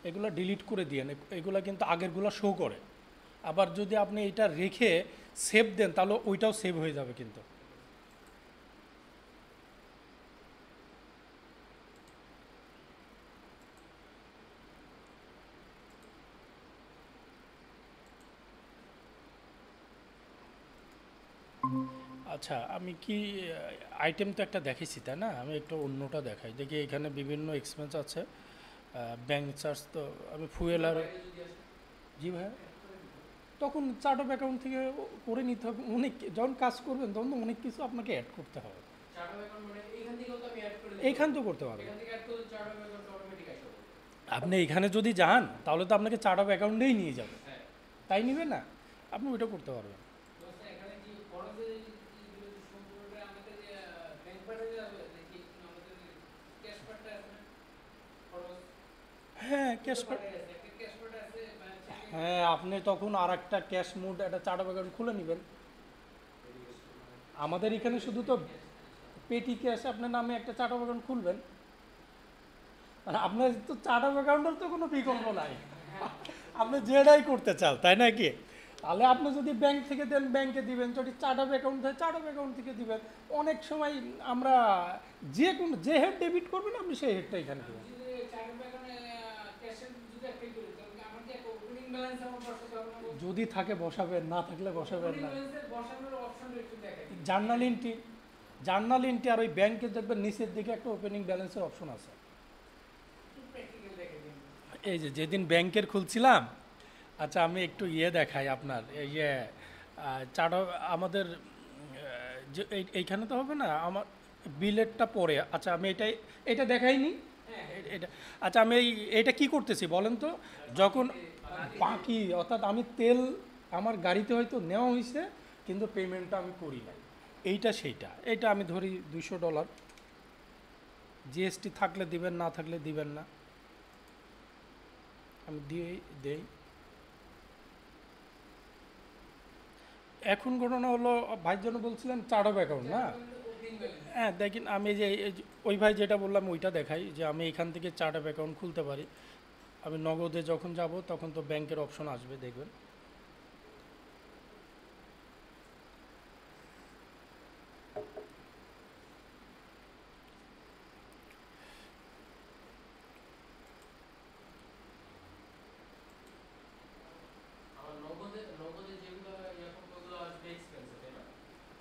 Speaker 1: এগুলো ডিলিট করে দিয়ে, এগুলো কিন্তু আগেরগুলো শো করে। আবার যদি আপনি এটা রেখে সেভ দেন তাহলে ওইটাও সেভ হয়ে যাবে কিন্তু। আচ্ছা, আমি কি আইটেম তো একটা দেখেছি তাই না, আমি একটু অন্যটা দেখাই দেখি। এখানে বিভিন্ন এক্সপেন্স আছে, ব্যাংক চার্জ তো আমি ফুয়েল আর, জি ভাই, তখন চার্ট অফ অ্যাকাউন্ট থেকে করে নিতে হবে। অনেক যখন কাজ করবেন তখন তো অনেক কিছু আপনাকে অ্যাড করতে হবে। এইখান তো করতে পারবেন আপনি। এইখানে যদি যান তাহলে তো আপনাকে চার্ট অফ অ্যাকাউন্টেই নিয়ে যাবে, তাই নিবে না, আপনি ওইটা করতে পারবেন। হ্যাঁ, ক্যাশ, হ্যাঁ, আপনি তখন আর একটা ক্যাশ মুড একটা চার্ট অফ অ্যাকাউন্ট খুলে নেবেন। আমাদের এখানে শুধু তো পেটি ক্যাশ আপনার নামে একটা চার্ট অফ অ্যাকাউন্ট খুলবেন। আর আপনার তো চার্ট অফ অ্যাকাউন্টের তো কোনো বিকল্প নাই, আপনি যেটাই করতে চান, তাই না কি? তাহলে আপনি যদি ব্যাংক থেকে দেন ব্যাংকে দিবেন, যদি চার্ট অফ অ্যাকাউন্ট থাকে চার্ট অফ অ্যাকাউন্ট থেকে দিবেন। অনেক সময় আমরা যে কোনো যে হেড ডেবিট করবেন আপনি সেই হেডটা এখানে দেবেন। যদি থাকে বসাবেন, না থাকলে বসাবেন না। জার্নাল এন্ট্রি, জার্নাল এন্ট্রি আর ওই ব্যাংকে দেখবেন নিচের দিকে একটা ওপেনিং ব্যালেন্সের অপশন আছে। এই যে যেদিন ব্যাংকের খুলছিলাম, আচ্ছা আমি একটু দেখাই আপনার এই যে চার্ট আমাদের যে এইখানে তো হবে না আমার বিলেটটা পরে। আচ্ছা আমি এটা দেখাইনি এটা। আচ্ছা আমি এইটা কি করতেছি বলেন তো, যখন বাকি অর্থাৎ আমি তেল আমার গাড়িতে হয়তো নেওয়া হয়েছে কিন্তু পেমেন্টটা আমি করি না, এইটা সেইটা। এটা আমি ধরি $200, জিএসটি থাকলে দিবেন, না থাকলে দিবেন না, আমি দেই। এখন ঘটনা হলো ভাইয়ের জন্য বলছিলেন চার্ট অফ অ্যাকাউন্ট না? হ্যাঁ দেখেন, আমি এই যে ওই ভাই যেটা বললাম ওইটা দেখাই যে আমি এখান থেকে চার্ট অফ অ্যাকাউন্ট খুলতে পারি। আমি নগদে যখন যাব তখন তো ব্যাংকের অপশন আসবে, দেখবেন।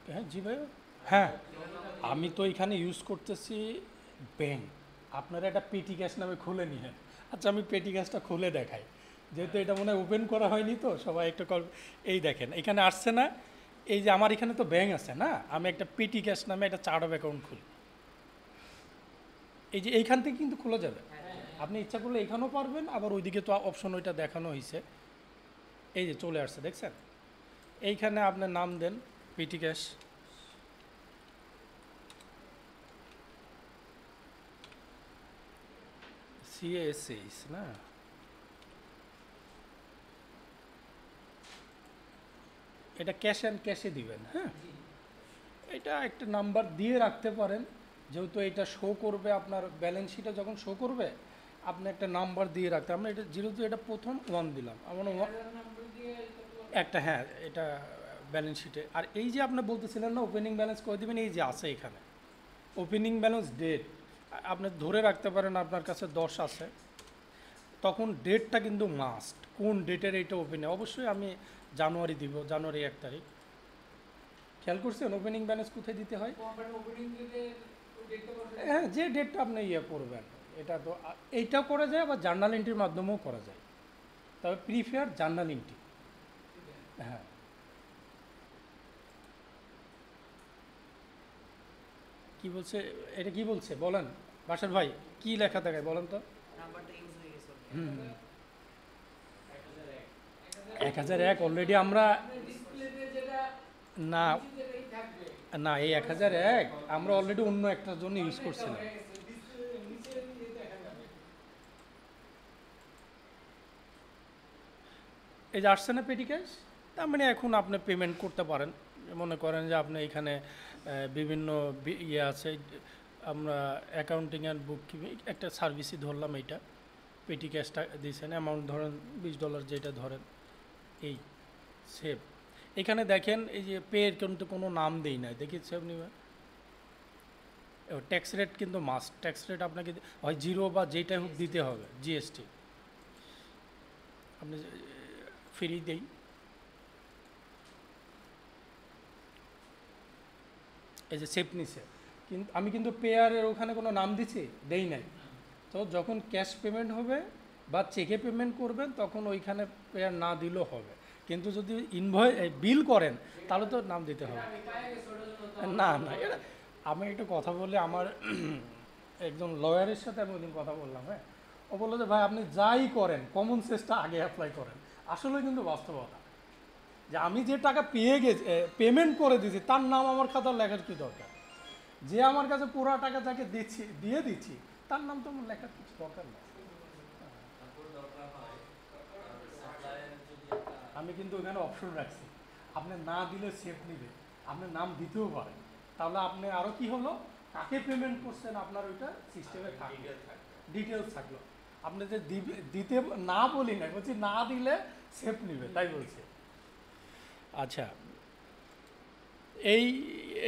Speaker 1: হ্যাঁ জি ভাই, হ্যাঁ আমি তো এখানে ইউজ করতেছি ব্যাংক। আপনারা একটা পেটি ক্যাশ নামে খুলে নিয়ে, আচ্ছা আমি পেটি ক্যাশটা খুলে দেখাই, যেহেতু এটা মনে হয় ওপেন করা হয়নি তো সবাই একটু কল। এই দেখেন এখানে আসছে না, এই যে আমার এখানে তো ব্যাংক আছে না, আমি একটা পেটি ক্যাশ নামে একটা চার্ট অফ অ্যাকাউন্ট খুলি। এই যে এইখান থেকে কিন্তু খোলা যাবে, আপনি ইচ্ছা করলে এখানেও পারবেন, আবার ওইদিকে তো অপশন ওইটা দেখানো হয়েছে। এই যে চলে আসছে দেখছেন, এইখানে আপনার নাম দেন পেটি ক্যাশ। সিএসএইচ না, এটা ক্যাশ অ্যান্ড ক্যাশে দিবেন। হ্যাঁ, এটা একটা নাম্বার দিয়ে রাখতে পারেন, যেহেতু এটা শো করবে আপনার ব্যালেন্স শিটে যখন শো করবে, আপনি একটা নাম্বার দিয়ে রাখতে। আমরা এটা যেহেতু এটা প্রথম 1 দিলাম, আমার একটা, হ্যাঁ এটা ব্যালেন্স শিটে। আর এই যে আপনি বলতেছিলেন না ওপেনিং ব্যালেন্স করে দেবেন, এই যে আছে এখানে ওপেনিং ব্যালেন্স ডেট, আপনি ধরে রাখতে পারেন আপনার কাছে 10 আছে, তখন ডেটটা কিন্তু মাস্ট, কোন ডেটের এইটা ওপেনিং। অবশ্যই আমি জানুয়ারি দিব, জানুয়ারি 1 তারিখ। খেয়াল করছেন ওপেনিং ব্যালেন্স কোথায় দিতে হয়? হ্যাঁ, যে ডেটটা আপনি করবেন, এটা তো এইটাও করা যায়, আবার জার্নাল এন্ট্রির মাধ্যমেও করা যায়, তবে প্রিফেয়ার জার্নাল এন্ট্রি। হ্যাঁ, কি বলছে এটা, কি বলছে বলেন বাসার ভাই, কি লেখা দেখায় বলেন তো? হুম, 1001 অলরেডি আমরা, না না এই 1001 আমরা অলরেডি অন্য একটার জন্য ইউজ করছিলাম। এই যে আসছে না পেটি ক্যাশ, তার মানে এখন আপনি পেমেন্ট করতে পারেন। মনে করেন যে আপনি এখানে বিভিন্ন আছে, আমরা অ্যাকাউন্টিং অ্যান্ড বুক কিপিং একটা সার্ভিসই ধরলাম, এইটা পেটি ক্যাশটা দিয়েছেন, অ্যামাউন্ট ধরেন $20 যেটা ধরেন, এই সেভ। এখানে দেখেন এই যে পের কিন্তু কোনো নাম দেই না, দেখেছি আপনি? ট্যাক্স রেট কিন্তু মাস্ট, ট্যাক্স রেট আপনাকে হয় 0 বা যেটাই হোক দিতে হবে, জিএসটি আপনি ফ্রি দেই। এই যে সেভ নিছে, কিন্তু আমি কিন্তু পেয়ারের ওখানে কোনো নাম দিছি দেই নাই। তো যখন ক্যাশ পেমেন্ট হবে বা চেকে পেমেন্ট করবেন তখন ওইখানে পেয়ার না দিলেও হবে, কিন্তু যদি বিল করেন তাহলে তো নাম দিতে হবে। না না, এটা আমি একটা কথা বলি, আমার একজন লয়ারের সাথে আমি ওইদিন কথা বললাম। হ্যাঁ, ও বললো যে ভাই আপনি যাই করেন কমন সেন্সটা আগে অ্যাপ্লাই করেন। আসলে কিন্তু বাস্তবতা যে আমি যে টাকা পেয়ে গেছি, পেমেন্ট করে দিয়েছি, তার নাম আমার খাতার লেখার কী দরকার? যে আমার কাছে পুরো টাকা যাকে দিয়ে দিচ্ছি তার নাম তো আমার লেখার কিছু দরকার নেই। আমি কিন্তু ওখানে অপশন রাখছি, আপনি না দিলে সেফ নিবে, আপনি নাম দিতেও পারেন, তাহলে আপনি আরও কি হলো, কাকে পেমেন্ট করছেন আপনার ওইটা সিস্টেমে থাকলো, ডিটেলস থাকলো। আপনি যে দিতে না বলি না, বলছি না দিলে সেফ নিবে, তাই বলছি। আচ্ছা,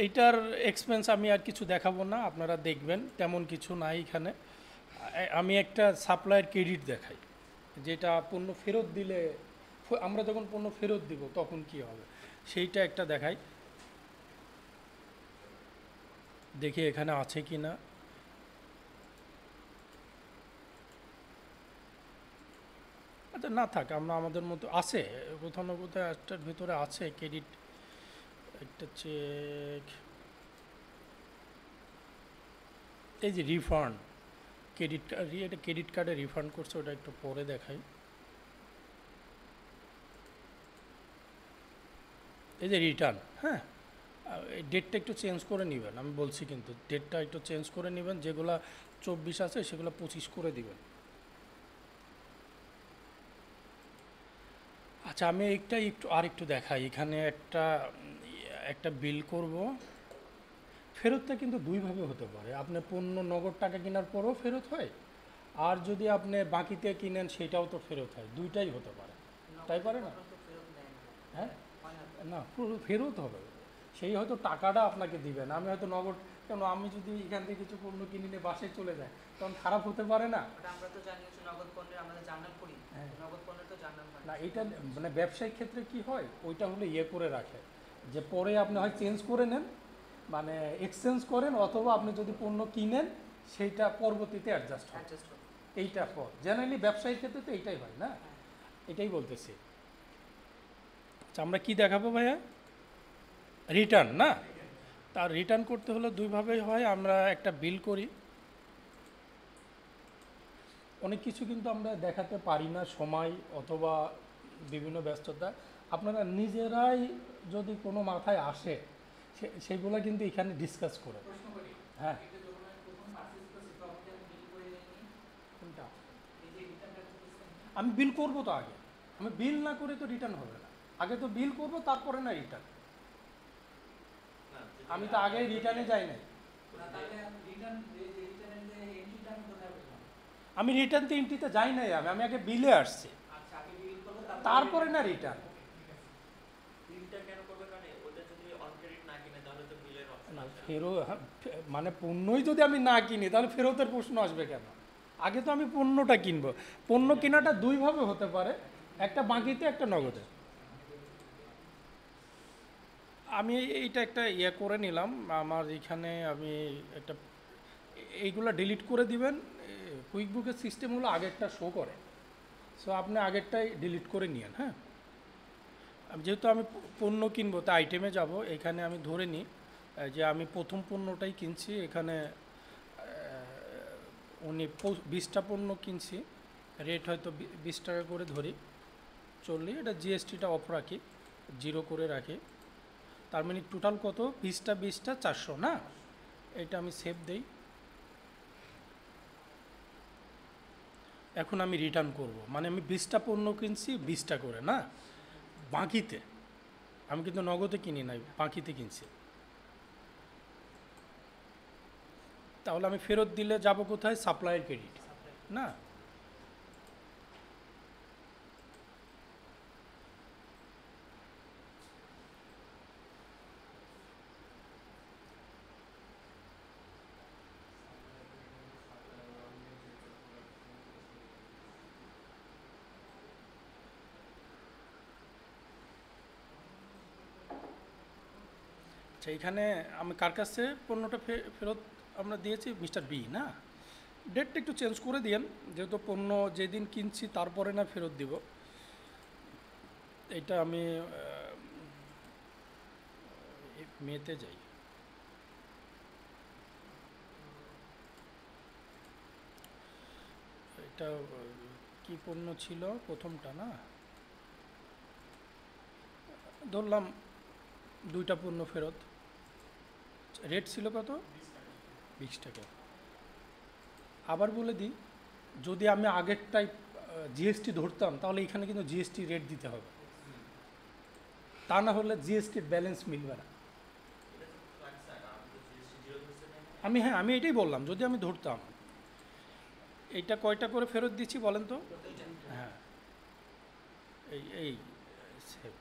Speaker 1: এইটার এক্সপেন্স আমি আর কিছু দেখাবো না, আপনারা দেখবেন, তেমন কিছু নাই এখানে। আমি একটা সাপ্লায়ার ক্রেডিট দেখাই, যেটা পণ্য ফেরত দিলে, আমরা যখন পণ্য ফেরত দিব তখন কি হবে সেইটা একটা দেখাই, দেখি এখানে আছে কি না। আচ্ছা না থাক, আমরা আমাদের মতো আছে, কোথাও না কোথাও একটার ভিতরে আছে ক্রেডিট, একটা চেক, এই যে রিফান্ড, ক্রেডিট কার্ড, এটা ক্রেডিট কার্ডে রিফান্ড করছে, ওটা একটু পরে দেখাই। এই যে রিটার্ন, হ্যাঁ, এই ডেটটা একটু চেঞ্জ করে নেবেন, আমি বলছি কিন্তু ডেটটা একটু চেঞ্জ করে নেবেন, যেগুলো 24 আছে সেগুলো 25 করে দিবেন। আচ্ছা, আমি একটা একটু দেখাই, এখানে একটা বিল করব। ফেরতটা কিন্তু দুইভাবে হতে পারে, আপনি পণ্য নগদ টাকা কেনার পরও ফেরত হয়, আর যদি আপনি বাকিতে কিনেন সেটাও তো ফেরত হয়, দুইটাই হতে পারে, তাই পারে না? হ্যাঁ, না ফেরত হবে, সেই হয়তো টাকাটা আপনাকে দিবেন, আমি হয়তো নগদ, কেন আমি যদি এখান থেকে কিছু পণ্য কিনে নিয়ে বাসায় চলে যায় তখন খারাপ হতে পারে না?
Speaker 2: আমরা তো জানি নগদ পণ্যের আমাদের জার্নাল করি, নগদ পণ্যের তো জার্নাল হয়
Speaker 1: না, এটা মানে ব্যবসায়িক ক্ষেত্রে কি হয়, ওইটা হলে করে রাখে, যে পরে আপনি হয় চেঞ্জ করে নেন, মানে এক্সচেঞ্জ করেন, অথবা আপনি যদি পণ্য কিনেন সেইটা পরবর্তীতে অ্যাডজাস্ট হয়, এইটা পর জেনারেলি ব্যবসায়িক ক্ষেত্রে তো এইটাই হয় না, এটাই বলতেছি। আচ্ছা, আমরা কি দেখাবো ভাইয়া? রিটার্ন না, তার রিটার্ন করতে হলে দুইভাবেই হয়, আমরা একটা বিল করি, অনেক কিছু কিন্তু আমরা দেখাতে পারি না, সময় অথবা বিভিন্ন ব্যস্ততা, আপনারা নিজেরাই যদি কোনো মাথায় আসে সেইগুলো কিন্তু এখানে ডিসকাস করে। হ্যাঁ, কোনটা? আমি বিল করব তো আগে, আমি বিল না করে তো রিটার্ন হবে না, আগে তো বিল করব তারপরে না রিটার্ন, আমি তো আগে রিটার্নে যাই নাই। আমি রিটার্ন তো এন্ট্রিতে যাই নাই, আমি আগে বিলে আসছি, তারপরে না রিটার্ন। না ফেরত, মানে পণ্যই যদি আমি না কিনি তাহলে ফেরতের প্রশ্ন আসবে কেন? আগে তো আমি পণ্যটা কিনবো, পণ্য কেনাটা দুইভাবে হতে পারে, একটা বাকিতে একটা নগদে। আমি এইটা একটা করে নিলাম, আমার এখানে আমি একটা, এইগুলো ডিলিট করে দিবেন, কুইক বুকের সিস্টেম হলো আগেরটা শো করে, সো আপনি আগেরটাই ডিলিট করে নিন। হ্যাঁ, যেহেতু আমি পণ্য কিনবো তা আইটেমে যাব, এখানে আমি ধরে নিই যে আমি প্রথম পণ্যটাই কিনছি, এখানে উনি 20টা পণ্য কিনছি, রেট হয়তো 20 টাকা করে ধরি, 40, এটা জিএসটিটা অফ রাখি, 0 করে রাখি, তার মানে টোটাল কত, 20টা 400 না, এটা আমি সেভ দেই। এখন আমি রিটার্ন করব, মানে আমি 20টা পণ্য কিনছি 20টা করে না, বাকিতে, আমি কিন্তু নগদে কিনি নাই, বাকিতে কিনছি, তাহলে আমি ফেরত দিলে যাব কোথায়, সাপ্লায়ার ক্রেডিট না। আচ্ছা, এখানে আমি কার কাছে পণ্যটা ফেরত আমরা দিয়েছি, মিস্টার বি না, ডেটটা একটু চেঞ্জ করে দিয়েন, যেহেতু পণ্য যেদিন কিনছি তারপরে না ফেরত দিব, এটা আমি মেতে যাই, এটা কি পণ্য ছিল প্রথমটা না, ধরলাম 2টা পণ্য ফেরত, রেট ছিল কত, 20 টাকা। আবার বলে দিই, যদি আমি আগেরটাই জিএসটি ধরতাম তাহলে এখানে কিন্তু জিএসটি রেট দিতে হবে, তা না হলে জিএসটির ব্যালেন্স মিলবে না। আমি এটাই বললাম, যদি আমি ধরতাম এইটা কয়টা করে ফেরত দিচ্ছি বলেন তো। হ্যাঁ, এই save।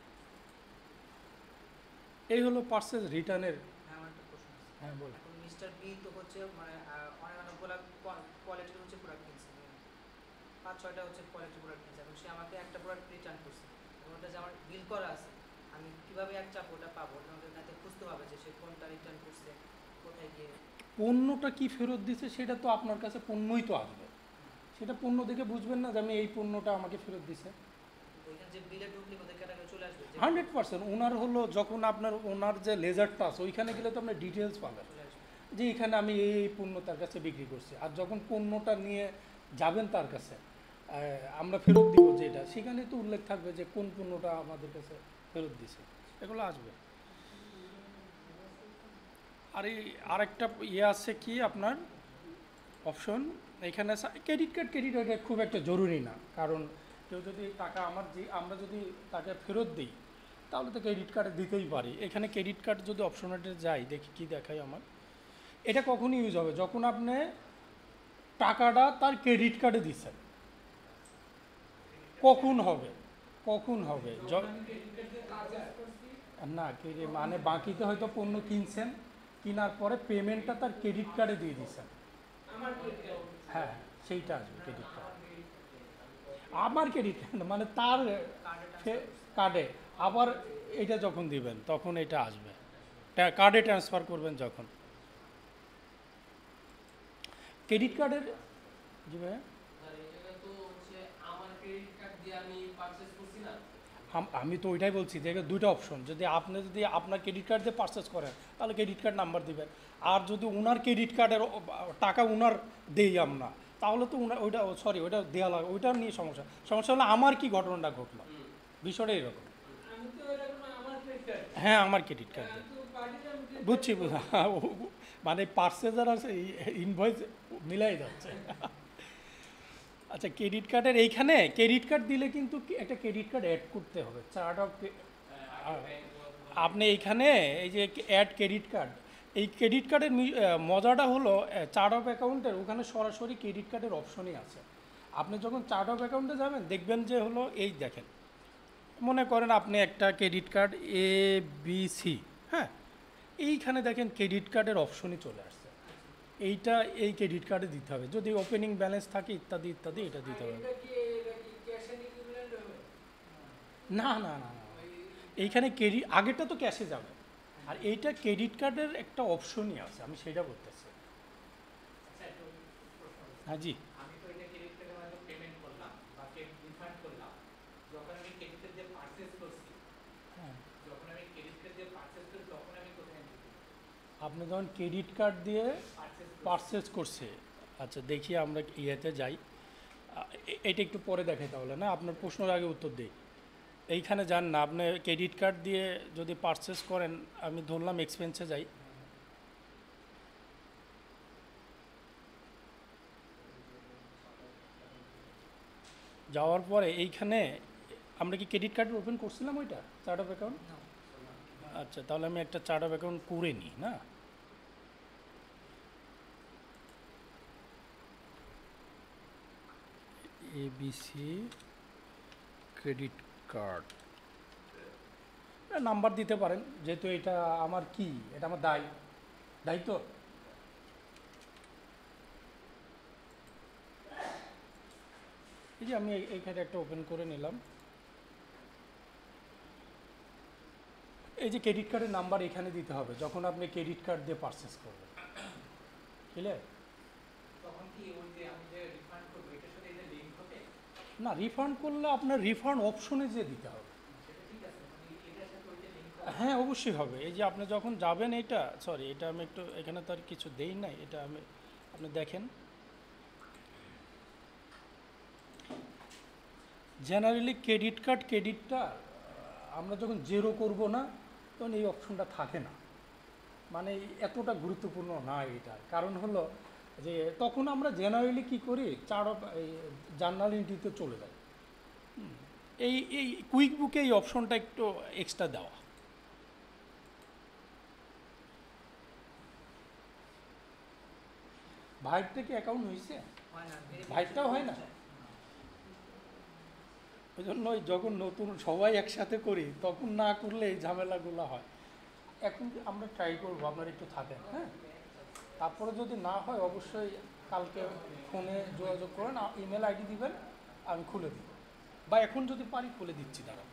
Speaker 1: এই হলো পার্সেস রিটার্নের।
Speaker 2: হ্যাঁ, আমার একটা প্রশ্ন আছে।
Speaker 1: হ্যাঁ বলে,
Speaker 2: এখন মিস্টার বি তো হচ্ছে মানে অনেকগুলো কোয়ালিটির হচ্ছে প্রোডাক্ট কিনছে, 5-6টা হচ্ছে কোয়ালিটির প্রোডাক্ট কিনছে, এবং সে আমাকে একটা প্রোডাক্ট রিটার্ন করছে, এবং ওটা যে আমার বিল করা আছে, আমি কিভাবে এক চাপ ওটা পাবো? ওটা আমাকে এখানে খুঁজতে হবে যে সে কোনটা রিটার্ন করছে, কোথায় গিয়ে।
Speaker 1: পণ্যটা কি ফেরত দিছে সেটা তো আপনার কাছে পণ্যই তো আসবে, সেটা পণ্য দেখে বুঝবেন না যে আমি এই পণ্যটা আমাকে ফেরত দিছে।
Speaker 2: ওইখানে যে বিলে ঢুকলে ওদের ক্যাটাগরি চলে আসবে,
Speaker 1: 100% ওনার হলো যখন আপনার ওনার যে লেজারটা আছে ওইখানে গেলে তো আপনার ডিটেলস পাবেন
Speaker 2: চলে আসবে।
Speaker 1: যে এখানে আমি এই পণ্য তার কাছে বিক্রি করছি। আর যখন পণ্যটা নিয়ে যাবেন তার কাছে আমরা ফেরত দিব যেটা, সেখানে তো উল্লেখ থাকবে যে কোন পণ্যটা আমাদের কাছে ফেরত দিছে, এগুলো আসবে। আর এই আরেকটা আছে কি আপনার অপশন এখানে, ক্রেডিট কার্ড খুব একটা জরুরি না, কারণ কেউ যদি টাকা আমরা যদি তাকে ফেরত দিই তাহলে তো ক্রেডিট কার্ডে দিতেই পারি। এখানে ক্রেডিট কার্ড যদি অপশনেটে যাই, দেখি কি দেখাই আমার, এটা কখন ইউজ হবে? যখন আপনি টাকাটা তার ক্রেডিট কার্ডে দিচ্ছেন, কখন হবে? না মানে বাকিতে হয়তো পণ্য কিনছেন, কেনার পরে পেমেন্টটা তার ক্রেডিট কার্ডে দিয়ে দিচ্ছেন। হ্যাঁ, সেইটা আসবে ক্রেডিট কার্ড। আমার ক্রেডিট কার্ড মানে তার কার্ডে, আবার এটা যখন দিবেন তখন এটা আসবে, কার্ডে ট্রান্সফার করবেন যখন ক্রেডিট কার্ডের। জি ভাইয়া, আমি তো ওইটাই বলছি যে দুইটা অপশন, যদি আপনার ক্রেডিট কার্ড দিয়ে পারচেস করেন তাহলে ক্রেডিট কার্ড নাম্বার দিবেন, আর যদি ওনার ক্রেডিট কার্ডের টাকা ওনার দেই আমরা তাহলে তো ওইটা দেওয়া লাগে, ওইটা নিয়ে সমস্যা হলো আমার কি ঘটনাটা ঘটলো, বিষয়টা এরকম। হ্যাঁ, আমার ক্রেডিট কার্ড বুঝছি মানে পার্সেজার আছে, ইনভয়েস মিলাই যাচ্ছে। আচ্ছা, ক্রেডিট কার্ডের এইখানে ক্রেডিট কার্ড দিলে কিন্তু একটা ক্রেডিট কার্ড অ্যাড করতে হবে, চার্ট অফ আপনি এইখানে এই যে অ্যাড ক্রেডিট কার্ড, এই ক্রেডিট কার্ডের মজাটা হলো চার্ট অফ অ্যাকাউন্টের ওখানে সরাসরি ক্রেডিট কার্ডের অপশনই আছে। আপনি যখন চার্ট অফ অ্যাকাউন্টে যাবেন দেখবেন যে হলো এই দেখেন, মনে করেন আপনি একটা ক্রেডিট কার্ড ABC, হ্যাঁ, এইখানে দেখেন ক্রেডিট কার্ডের অপশনই চলে আসছে, এইটা এই ক্রেডিট কার্ডে দিতে হবে, যদি ওপেনিং ব্যালেন্স থাকে ইত্যাদি ইত্যাদি, এটা দিতে হবে। না না না না, এইখানে আগেরটা তো ক্যাশে যাবে, আর এইটা ক্রেডিট কার্ডের একটা অপশনই আছে, আমি সেটা বলতেছি। হ্যাঁ জি,
Speaker 2: আমি তো এটা ক্রেডিট কার্ডের মাধ্যমে পেমেন্ট করলাম বা রিফান্ড করলাম, যখন আমি ক্রেডিট কার্ড দিয়ে পারচেজ করছি,
Speaker 1: হ্যাঁ,
Speaker 2: যখন আমি ক্রেডিট কার্ড দিয়ে পারচেজ করি তখন আমি কোথায় দিব?
Speaker 1: আপনি যখন ক্রেডিট কার্ড দিয়ে
Speaker 2: পারচেজ
Speaker 1: পারচেজ করছে, আচ্ছা দেখি আমরা ইয়েতে যাই, এটা একটু পরে দেখাই তাহলে, না আপনার প্রশ্নের আগে উত্তর দিই। এইখানে যান না, আপনি ক্রেডিট কার্ড দিয়ে যদি পারচেস করেন, আমি ধরলাম এক্সপেন্সে যাই, যাওয়ার পরে এইখানে আমরা কি ক্রেডিট কার্ড ওপেন করছিলাম ওইটা চার্ট অফ অ্যাকাউন্ট? আচ্ছা, তাহলে আমি একটা চার্ট অফ অ্যাকাউন্ট করে নিই না। ABC ক্রেডিট কার্ড নাম্বার দিতে পারেন, যেহেতু এটা আমার কি, এটা আমার দায়িত্ব। এই যে আমি এইখানে একটা ওপেন করে নিলাম, এই যে ক্রেডিট কার্ডের নাম্বার এখানে দিতে হবে যখন আপনি ক্রেডিট কার্ড দিয়ে পারচেস করবেন, ক্লিয়ার?
Speaker 2: তখন কি ওই যে আমি যে রিফান্ড করব এটার সাথে এটা লিংক হবে?
Speaker 1: না, রিফান্ড করলে আপনার রিফান্ড অপশনে যে দিতে হবে।
Speaker 2: সেটা ঠিক আছে, মানে এটার সাথে ওইটা লিংক হবে?
Speaker 1: হ্যাঁ, অবশ্যই হবে। এই যে আপনি যখন যাবেন, এটা আমি একটু এখানে তো আর কিছু দেই নাই, এটা আপনি দেখেন, জেনারেলি ক্রেডিটটা আমরা যখন জেরো করব না তখন এই অপশনটা থাকে না, মানে এতটা গুরুত্বপূর্ণ না এটা, কারণ হলো যে তখন আমরা জেনারেলি কি করি, জার্নাল এন্ট্রিতে চলে যাই, এই কুইক বুকে এই অপশনটা একটু এক্সট্রা দেওয়া। ভাইয়ের থেকে অ্যাকাউন্ট হয়েছে,
Speaker 2: হয় না,
Speaker 1: ভাইটাও হয় না। ওই জন্যই যখন নতুন সবাই একসাথে করি তখন না করলে এই ঝামেলাগুলো হয়। এখন আমরা ট্রাই করবো, আপনারা একটু থাকেন, হ্যাঁ। তারপরে যদি না হয় অবশ্যই কালকে ফোনে যোগাযোগ করেন, ইমেল আইডি দিবেন, আমি খুলে দিব, বা এখন যদি পারি খুলে দিচ্ছি। দাঁড়া,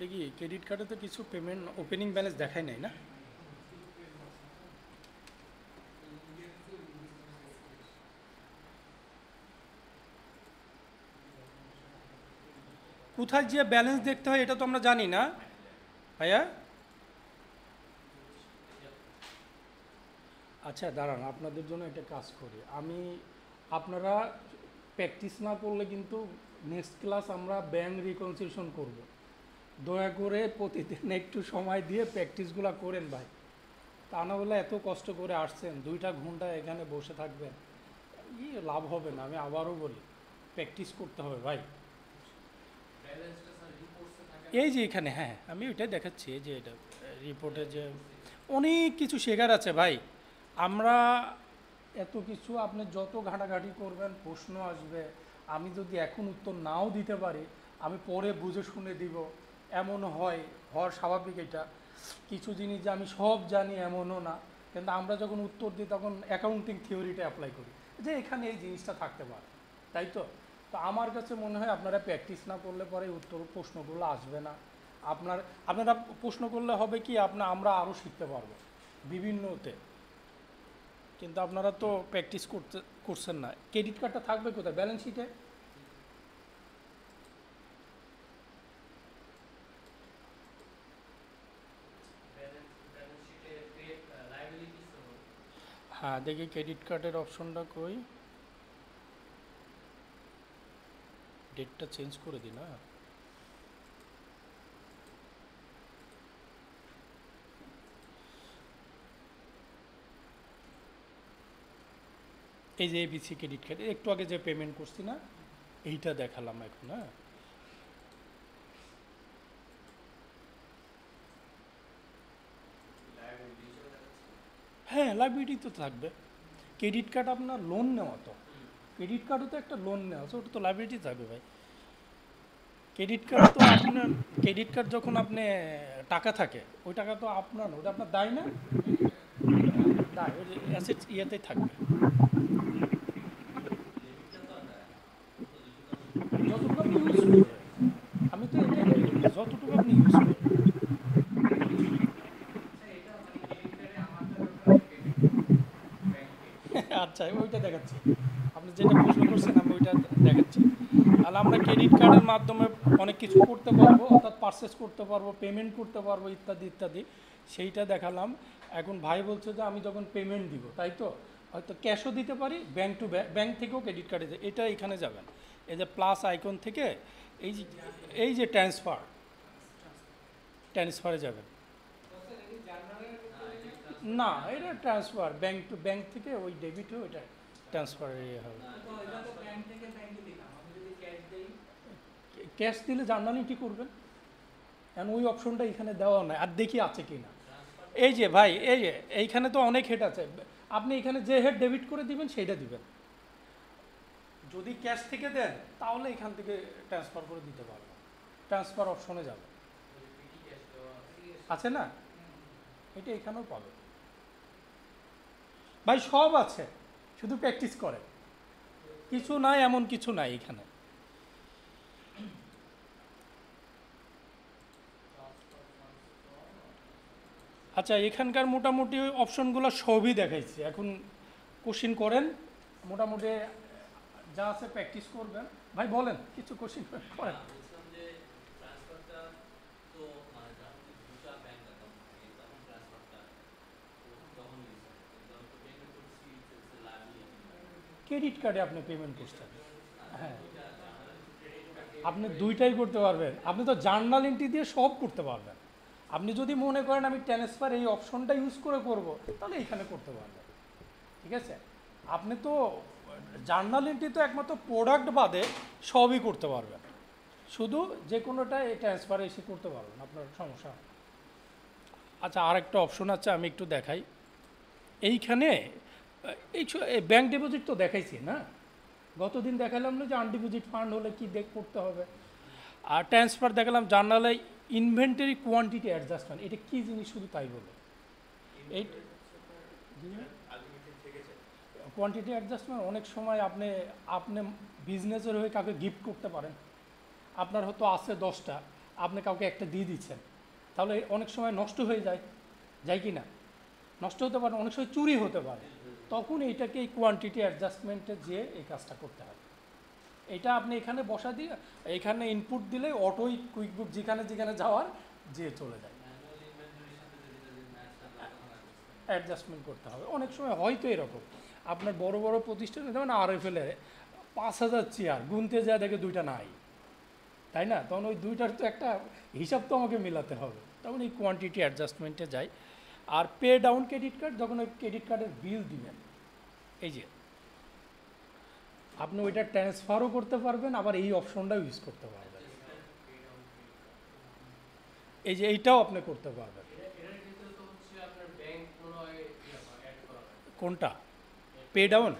Speaker 1: দেখি ক্রেডিট কার্ডে তো কিছু পেমেন্ট ওপেনিং ব্যালেন্স দেখায় নাই না? কোথায় যে ব্যালেন্স দেখতে হয় এটা তো আমরা জানি না ভাইয়া। আচ্ছা দাঁড়ান, আপনাদের জন্য একটা কাজ করি আমি, আপনারা প্র্যাকটিস না করলে কিন্তু নেক্সট ক্লাস আমরা ব্যাংক রিকনসিলিয়েশন করব। দয়া করে প্রতিদিন একটু সময় দিয়ে প্র্যাকটিসগুলো করেন ভাই, তা না হলে এত কষ্ট করে আসছেন 2টা ঘন্টা এখানে বসে থাকবেন, লাভ হবে না। আমি আবারও বলি প্র্যাকটিস করতে হবে ভাই। এই যে এখানে, হ্যাঁ আমি ওইটাই দেখাচ্ছি, এই যে এটা রিপোর্টে যে অনেক কিছু শেখার আছে ভাই। আমরা এত কিছু, আপনি যত ঘাটাঘাটি করবেন প্রশ্ন আসবে, আমি যদি এখন উত্তর নাও দিতে পারি আমি পরে বুঝে শুনে দিব, এমন হওয়ার স্বাভাবিক। এটা কিছু জিনিস যে আমি সব জানি এমনও না, কিন্তু আমরা যখন উত্তর দিই তখন অ্যাকাউন্টিং থিওরিটা অ্যাপ্লাই করি যে এখানে এই জিনিসটা থাকতে পারে, তাই তো। তো আমার কাছে মনে হয় আপনারা প্র্যাকটিস না করলে পরে উত্তর প্রশ্নগুলো আসবে না। আপনারা প্রশ্ন করলে হবে কি, আমরা আরও শিখতে পারবো বিভিন্নতে, কিন্তু আপনারা তো প্র্যাকটিস করছেন না। ক্রেডিট কার্ডটা থাকবে কোথায়? ব্যালেন্স শিটে। হ্যাঁ দেখি ক্রেডিট কার্ডের অপশনটা কই, ডেটটা চেঞ্জ করে দিই না। এই যে এবিসি ক্রেডিট কার্ড, একটু আগে যে পেমেন্ট করছি না, এইটা দেখালাম এখন। হ্যাঁ হ্যাঁ লাইবিলিটি তো থাকবে। ক্রেডিট কার্ড আপনার লোন নেওয়া, তো ক্রেডিট কার্ডও তো একটা লোন নেওয়া, ওটা তো লাইবিলিটি থাকবে ভাই। ক্রেডিট কার্ড তো আপনার, ক্রেডিট কার্ড যখন আপনি টাকা থাকে ওই টাকা তো আপনার, ওটা আপনার দায় না, দায় ওই অ্যাসেট ইয়েতেই থাকবে। যতটুকু আপনি ইউজ করবেন, আমি তো এটাই বলি, যতটুকু আপনি ইউজ করবেন। আচ্ছা ওইটা দেখাচ্ছি, আপনি যেটা প্রশ্ন করছেন আমি ওইটা দেখাচ্ছি। তাহলে আমরা ক্রেডিট কার্ডের মাধ্যমে অনেক কিছু করতে পারবো, অর্থাৎ পারচেস করতে পারবো, পেমেন্ট করতে পারবো, ইত্যাদি ইত্যাদি, সেইটা দেখালাম। এখন ভাই বলছে যে আমি যখন পেমেন্ট দিব, তাই তো, হয়তো ক্যাশও দিতে পারি, ব্যাংক টু ব্যাংক থেকেও ক্রেডিট কার্ডে, এটা এখানে যাবেন, এই যে প্লাস আইকন থেকে এই যে ট্রান্সফারে যাবেন। না এটা ট্রান্সফার, ব্যাংক টু ব্যাংক থেকে ওই ডেবিট হয়ে ওইটা ট্রান্সফার হবে। ক্যাশ দিলে জার্নালিটি করবেন, কারণ ওই অপশনটা এখানে দেওয়া নাই, আর দেখি আছে কি না। এই যে ভাই, এই যে এইখানে তো অনেক হেড আছে, আপনি এখানে যে হেড ডেবিট করে দিবেন সেইটা দিবেন। যদি ক্যাশ থেকে দেন তাহলে এখান থেকে ট্রান্সফার করে দিতে পারবেন, ট্রান্সফার অপশনে যাবে, আছে না, এটা এখানেও পাবে ভাই, সব আছে, শুধু প্র্যাকটিস করে, কিছু নাই এমন কিছু নাই এখানে। আচ্ছা এখানকার মোটামুটি অপশনগুলো সবই দেখাইছি, এখন কোশ্চিন করেন, মোটামুটি যা আছে প্র্যাকটিস করবেন। ভাই বলেন কিছু কোশ্চিন করেন। ক্রেডিট কার্ডে আপনি পেমেন্ট করছেন, হ্যাঁ আপনি দুইটাই করতে পারবেন। আপনি তো জার্নাল এন্ট্রি দিয়ে সব করতে পারবেন। আপনি যদি মনে করেন আমি ট্রান্সফার এই অপশনটা ইউজ করে করব, তাহলে এইখানে করতে পারবেন, ঠিক আছে। আপনি তো জার্নাল এন্ট্রি তো একমাত্র প্রোডাক্ট বাদে সবই করতে পারবেন, শুধু যে কোনোটা এই ট্রান্সফারে এসে করতে পারবেন, আপনার সমস্যা হয়। আচ্ছা, আর একটা অপশন আছে, আমি একটু দেখাই। এইখানে এই ব্যাংক ডিপোজিট তো দেখাইছি না, গতদিন দেখালাম না যে আনডিপোজিট ফান্ড হলে কী করতে হবে। আর ট্রান্সফার দেখালাম জার্নালে ইনভেন্টরি কোয়ান্টিটি অ্যাডজাস্টমেন্ট, এটা কী জিনিস শুধু তাই বলে। এই কোয়ান্টিটি অ্যাডজাস্টমেন্ট অনেক সময় আপনি আপনি বিজনেসের হয়ে কাউকে গিফট করতে পারেন। আপনার হয়তো আছে 10টা, আপনি কাউকে একটা দিয়ে দিচ্ছেন, তাহলে অনেক সময় নষ্ট হয়ে যায়, যায় কি না? নষ্ট হতে পারে, অনেক সময় চুরি হতে পারে, তখন এইটাকে এই কোয়ান্টিটি অ্যাডজাস্টমেন্টে যেয়ে এই কাজটা করতে হবে। এটা আপনি এখানে বসা দিয়ে এখানে ইনপুট দিলে অটোই কুইক বুক যেখানে যেখানে যাওয়ার যে চলে যায়, অ্যাডজাস্টমেন্ট করতে হবে। অনেক সময় হয়তো এরকম আপনার বড় বড় প্রতিষ্ঠানে যেমন RFL 5,000 চেয়ার গুনতে যায় দেখে 2টা নাই, তাই না? তখন ওই 2টার তো একটা হিসাব তো আমাকে মেলাতে হবে, তখন এই কোয়ান্টিটি অ্যাডজাস্টমেন্টে যাই। আর পে ডাউন ক্রেডিট কার্ড, যখন ওই ক্রেডিট কার্ডের বিল দিবেন, এই যে আপনি ওইটা ট্রান্সফারও করতে পারবেন, আবার এই অপশনটাও ইউজ করতে পারবেন। এই যে এইটাও আপনি করতে পারবেন। কোনটা? Pay down?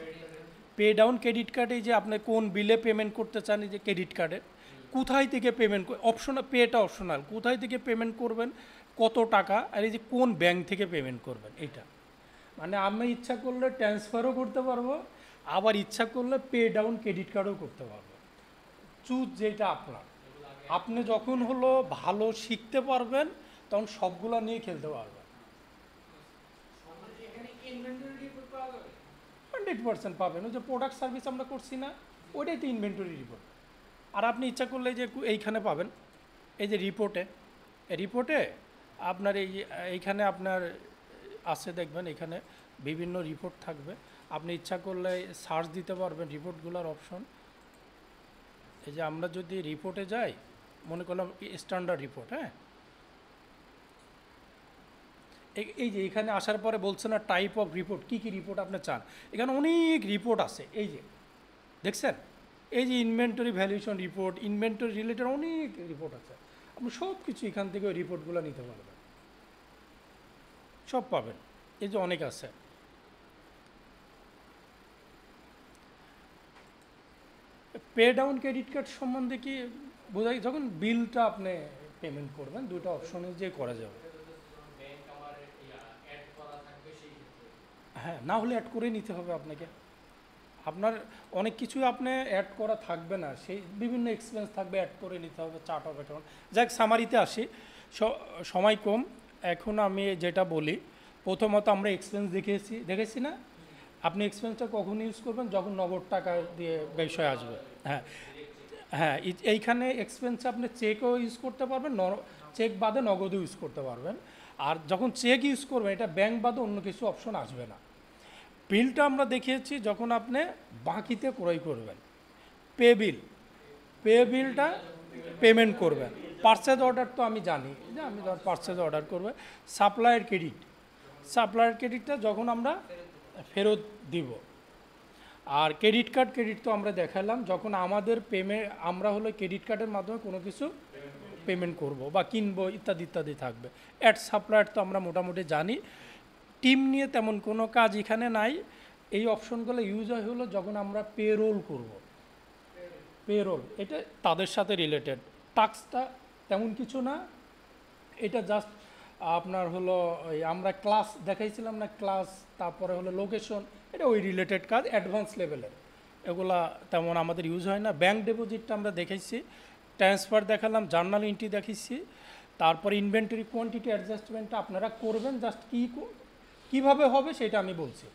Speaker 1: Pay down credit card, এই যে আপনি কোন বিলে পেমেন্ট করতে চান, এই যে ক্রেডিট কার্ডে কোথায় থেকে পেমেন্ট অপশনাল, পেটা অপশনাল, কোথায় থেকে পেমেন্ট করবেন, কত টাকা, আর এই যে কোন ব্যাংক থেকে পেমেন্ট করবেন, এইটা মানে আমি ইচ্ছা করলে ট্রান্সফারও করতে পারবো, আবার ইচ্ছা করলে পে ডাউন ক্রেডিট কার্ডও করতে পারবো। চুজ যেটা আপনার, আপনি যখন হলো ভালো শিখতে পারবেন তখন সবগুলো নিয়ে খেলতে পারবেন। 100% পাবেন। ওই যে প্রোডাক্ট সার্ভিস আমরা করছি না, ওইটাই তো ইনভেন্টরি রিপোর্ট। আর আপনি ইচ্ছা করলে যে এইখানে পাবেন, এই যে রিপোর্টে আপনার এইখানে আপনার আছে, দেখবেন এখানে বিভিন্ন রিপোর্ট থাকবে, আপনি ইচ্ছা করলে সার্চ দিতে পারবেন রিপোর্টগুলোর অপশন। এই যে আমরা যদি রিপোর্টে যাই, মনে করলাম স্ট্যান্ডার্ড রিপোর্ট, হ্যাঁ এই যে এখানে আসার পরে বলছে না টাইপ অফ রিপোর্ট, কী কী রিপোর্ট আপনি চান, এখানে অনেক রিপোর্ট আছে। এই যে দেখছেন, এই যে inventory valuation report, inventory related অনেক রিপোর্ট আছে, আপনি সব কিছু এখান থেকে ওই রিপোর্টগুলো নিতে পারবেন, সব পাবেন। এই যে অনেক আছে। পে ডাউন ক্রেডিট কার্ড সম্বন্ধে কি বোঝাই, যখন বিলটা আপনি পেমেন্ট করবেন, 2টা অপশনে যে করা যাবে। হ্যাঁ, না হলে অ্যাড করে নিতে হবে আপনাকে। আপনার অনেক কিছুই আপনি অ্যাড করা থাকবে না, সেই বিভিন্ন এক্সপেন্স থাকবে, অ্যাড করে নিতে হবে, চার্ট অফ অ্যাকাউন্ট। যাক, সামারিতে আসি, সময় কম, এখন আমি যেটা বলি, প্রথমত আমরা এক্সপেন্স দেখেছি না, আপনি এক্সপেন্সটা কখন ইউজ করবেন, যখন নগদ টাকা দিয়ে বিষয় আসবে। হ্যাঁ হ্যাঁ, এইখানে এক্সপেন্স আপনি চেকও ইউজ করতে পারবেন, চেক বাদে নগদও ইউজ করতে পারবেন। আর যখন চেক ইউজ করবেন, এটা ব্যাংক বাদে অন্য কিছু অপশন আসবে না। বিলটা আমরা দেখিয়েছি যখন আপনি বাকিতে ক্রয় করবেন, পে বিলটা পেমেন্ট করবেন। পারচেজ অর্ডার তো আমি জানি যে আমি ধর পারচেজ অর্ডার করবে। সাপ্লায়ার ক্রেডিটটা যখন আমরা ফেরত দিব। আর ক্রেডিট তো আমরা দেখালাম যখন আমাদের আমরা হলো ক্রেডিট কার্ডের মাধ্যমে কোনো কিছু পেমেন্ট করব বা কিনবো, ইত্যাদি ইত্যাদি থাকবে। অ্যাড সাপ্লায়ার তো আমরা মোটামুটি জানি। টিম নিয়ে তেমন কোনো কাজ এখানে নাই। এই অপশনগুলো ইউজ হয় হলো যখন আমরা পেরোল করব, এটা তাদের সাথে রিলেটেড। টাস্কটা তেমন কিছু না, এটা জাস্ট আপনার হলো ওই আমরা ক্লাস দেখাইছিলাম না, ক্লাস, তারপরে হলো লোকেশন, এটা ওই রিলেটেড কাজ, অ্যাডভান্স লেভেলের, এগুলা তেমন আমাদের ইউজ হয় না। ব্যাংক ডিপোজিটটা আমরা দেখাইছি, ট্রান্সফার দেখালাম, জার্নাল এন্ট্রি দেখাইছি, তারপরে ইনভেন্টরি কোয়ান্টিটি অ্যাডজাস্টমেন্টটা আপনারা করবেন, জাস্ট কীভাবে হবে সেটা আমি বলছি।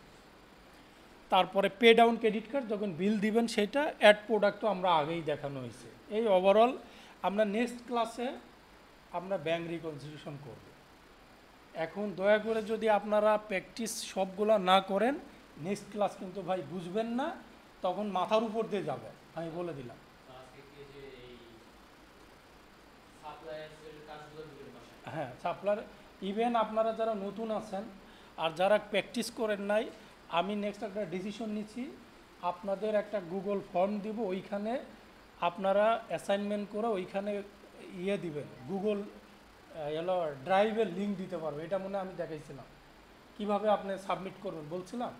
Speaker 1: তারপরে পে ডাউন ক্রেডিট কার্ড যখন বিল দিবেন, সেটা অ্যাড প্রোডাক্টও আমরা আগেই দেখানো হয়েছে। এই ওভারঅল আমরা নেক্সট ক্লাসে আমরা ব্যাংক রিকনসিলিয়েশন করব। এখন দয়া করে যদি আপনারা প্র্যাকটিস সবগুলো না করেন, নেক্সট ক্লাস কিন্তু ভাই বুঝবেন না, তখন মাথার উপর দিয়ে যাবে, আমি বলে দিলাম। হ্যাঁ, সাপ্লার ইভেন আপনারা যারা নতুন আছেন আর যারা প্র্যাকটিস করেন নাই, আমি নেক্সট একটা ডিসিশন নিচ্ছি, আপনাদের একটা গুগল ফর্ম দিব, ওইখানে আপনারা অ্যাসাইনমেন্ট করে ওইখানে ইয়ে দিবেন, গুগল হলো ড্রাইভের লিঙ্ক দিতে পারবে। এটা মনে হয় আমি দেখাইছিলাম কিভাবে আপনি সাবমিট করবেন, বলছিলাম।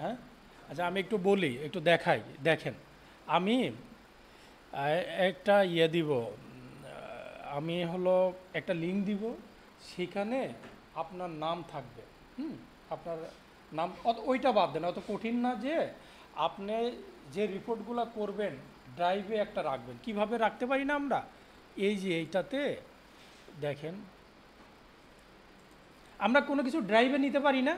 Speaker 1: হ্যাঁ, আচ্ছা আমি একটু বলি, একটু দেখাই, দেখেন। আমি একটা ইয়ে দিব, আমি হলো একটা লিঙ্ক দিব, সেখানে আপনার নাম থাকবে। আপনার নাম ওইটা বাদ দেন, অত কঠিন না। যে আপনি যে রিপোর্টগুলো করবেন ড্রাইভে একটা রাখবেন। কিভাবে রাখতে পারি না আমরা, এই যে এইটাতে দেখেন, আমরা কোনো কিছু ড্রাইভে নিতে পারি না।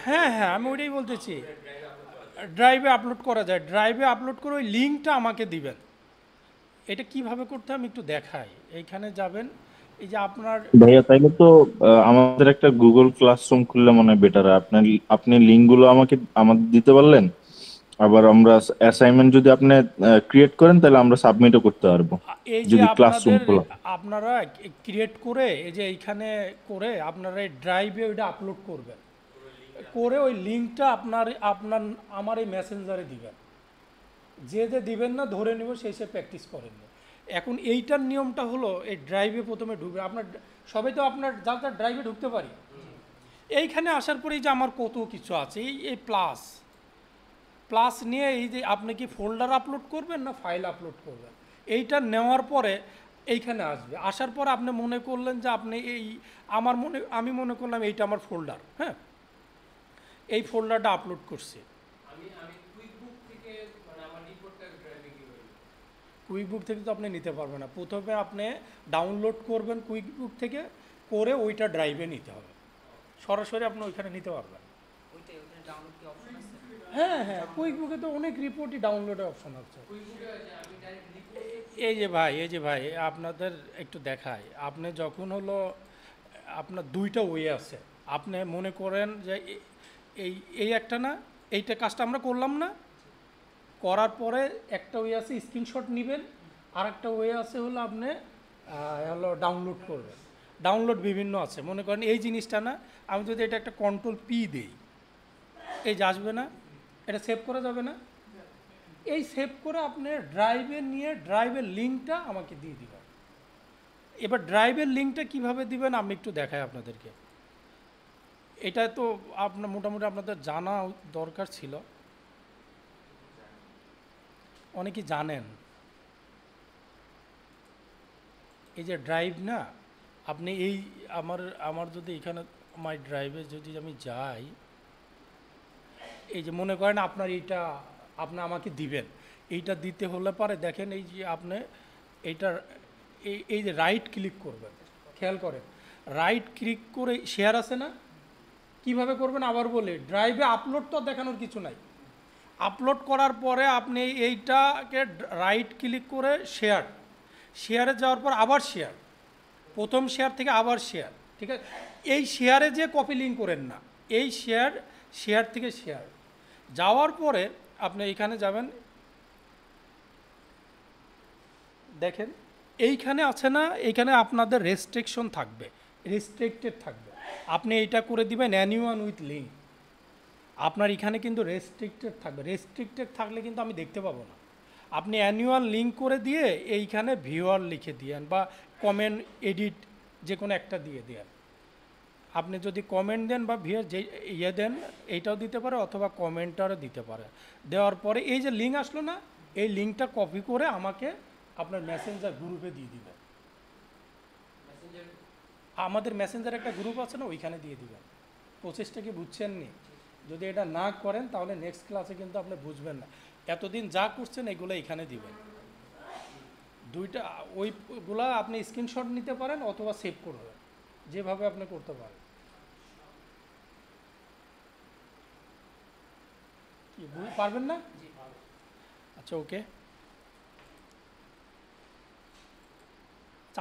Speaker 1: হ্যাঁ হ্যাঁ, আমি ওইটাই বলতেছি, ড্রাইভে আপলোড করা যায়। ড্রাইভে আপলোড করে ওই লিঙ্কটা আমাকে দিবেন। এটা কিভাবে করতে হয় আমি একটু দেখাই। এইখানে যাবেন, এই যে আপনার
Speaker 3: ভাইয়া তাইলে তো আমাদের একটা গুগল ক্লাসরুম খুললে মনে হয় বেটার। আপনি লিঙ্কগুলো আমাদের দিতে পারলেন, আবার আমরা অ্যাসাইনমেন্ট যদি আপনি ক্রিয়েট করেন তাহলে আমরা সাবমিটও করতে পারবো
Speaker 1: এই যে
Speaker 3: যদি ক্লাসরুম
Speaker 1: আপনাদের
Speaker 3: খোলা।
Speaker 1: আপনারা ক্রিয়েট করে এই যে এইখানে করে আপনারা এই ড্রাইভে ওইটা আপলোড করবেন, করে ওই লিঙ্কটা আপনার আমার এই মেসেঞ্জারে দিবেন। যে দিবেন না ধরে নেব সেই সে প্র্যাকটিস করেন না। এখন এইটার নিয়মটা হলো, এই ড্রাইভে প্রথমে ঢুকবে আপনার, সবাই তো আপনার যার ড্রাইভে ঢুকতে পারি। এইখানে আসার পরেই যে আমার কত কিছু আছে, এই প্লাস প্লাস নিয়ে এই যে আপনি কি ফোল্ডার আপলোড করবেন না ফাইল আপলোড করবেন, এইটা নেওয়ার পরে এইখানে আসবে। আসার পর আপনি মনে করলেন যে আপনি আমি মনে করলাম এইটা আমার ফোল্ডার। হ্যাঁ, এই ফোল্ডারটা আপলোড করছি। কুইকবুক থেকে তো আপনি নিতে পারবেন না, প্রথমে আপনি ডাউনলোড করবেন কুইকবুক থেকে, করে ওইটা ড্রাইভে নিতে হবে। সরাসরি আপনি ওইখানে নিতে পারবেন।
Speaker 2: ওইখানে ডাউনলোড কি অপশন আছে?
Speaker 1: হ্যাঁ হ্যাঁ, কুইকবুকে তো অনেক রিপোর্টই ডাউনলোডের অপশন আছে। এই যে ভাই আপনাদের একটু দেখায়, আপনি যখন হলো আপনার দুইটা ওয়ে আছে। আপনি মনে করেন যে এই একটা না, এইটা কাজটা আমরা করলাম না, করার পরে একটা ওয়ে আছে স্ক্রিনশট নেবেন, আর একটা ওয়ে আছে হলো আপনি হলো ডাউনলোড করবেন। ডাউনলোড বিভিন্ন আছে, মনে করেন এই জিনিসটা না, আমি যদি এটা একটা কন্ট্রোল পি দিই, এই যে আসবে না, এটা সেভ করা যাবে না। এই সেভ করে আপনি ড্রাইভে নিয়ে ড্রাইভের লিঙ্কটা আমাকে দিয়ে দিবেন। এবার ড্রাইভের লিঙ্কটা কিভাবে দিবেন আমি একটু দেখাই আপনাদেরকে। এটা তো আপনার মোটামুটি আপনাদের জানা দরকার ছিল, অনেকেই জানেন। এই যে ড্রাইভ না, আপনি এই আমার যদি এখানে মাই ড্রাইভে যদি আমি যাই, এই যে মনে করেন আপনার এইটা আপনি আমাকে দিবেন, এইটা দিতে হলে পরে দেখেন এই যে আপনি এইটার এই যে রাইট ক্লিক করবেন, খেয়াল করেন, রাইট ক্লিক করে শেয়ার আছে না, কিভাবে করবেন আবার বলে, ড্রাইভে আপলোড তো দেখানোর কিছু নাই। আপলোড করার পরে আপনি এইটাকে রাইট ক্লিক করে শেয়ারে যাওয়ার পর আবার শেয়ার, প্রথম শেয়ার থেকে আবার শেয়ার, ঠিক আছে। এই শেয়ারে যে কপি লিঙ্ক করেন না, এই শেয়ার থেকে শেয়ার যাওয়ার পরে আপনি এইখানে যাবেন, দেখেন এইখানে আছে না, এইখানে আপনাদের রেস্ট্রিকশন থাকবে, রেস্ট্রিক্টেড থাকবে। আপনি এইটা করে দিবেন অ্যানিওয়ান উইথ লিঙ্ক, আপনার এখানে কিন্তু রেস্ট্রিক্টেড থাকবে। রেস্ট্রিক্টেড থাকলে কিন্তু আমি দেখতে পাবো না। আপনি অ্যানুয়াল লিঙ্ক করে দিয়ে এইখানে ভিউয়ার লিখে দিয়েন বা কমেন্ট এডিট যে কোনো একটা দিয়ে দেন। আপনি যদি কমেন্ট দেন বা যে দেন, এইটাও দিতে পারে অথবা কমেন্টারও দিতে পারে। দেওয়ার পরে এই যে লিঙ্ক আসলো না, এই লিঙ্কটা কপি করে আমাকে আপনার মেসেঞ্জার গ্রুপে দিয়ে দিবেন। আমাদের মেসেঞ্জার একটা গ্রুপ আছে না, ওইখানে দিয়ে দিবেন। প্রসেসটা কি বুঝছেন নি? যদি এটা না করেন তাহলে নেক্সট ক্লাসে কিন্তু আপনি বুঝবেন না। এতদিন যা করছেন এগুলো এখানে দিবেন। দুইটা ওইগুলা আপনি স্ক্রিনশট নিতে পারেন অথবা সেভ করবেন, যেভাবে আপনি করতে পারেন। কি পারবেন না? আচ্ছা, ওকে।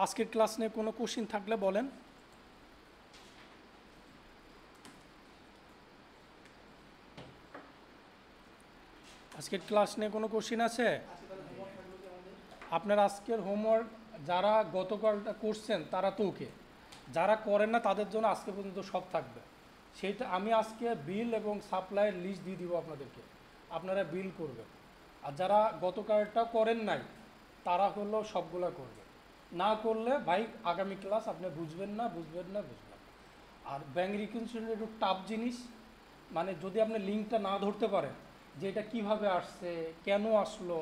Speaker 1: আজকের ক্লাস নিয়ে কোনো কোশ্চিন থাকলে বলেন। আজকের ক্লাস নিয়ে কোনো কোশ্চিন আছে? আপনার আজকের হোমওয়ার্ক যারা গতকালটা করছেন তারা তো ওকে, যারা করেন না তাদের জন্য আজকে পর্যন্ত সব থাকবে। সেইটা আমি আজকে বিল এবং সাপ্লাইয়ের লিস্ট দিয়ে দিব আপনাদেরকে, আপনারা বিল করবেন। আর যারা গতকালটা করেন নাই তারা হলো সবগুলা করবে, না করলে ভাই আগামী ক্লাস আপনি বুঝবেন না। আর ব্যাংক রিকনসিলিয়েশন একটু টাফ জিনিস, মানে যদি আপনি লিঙ্কটা না ধরতে পারেন যে এটা কীভাবে আসছে, কেন আসলো,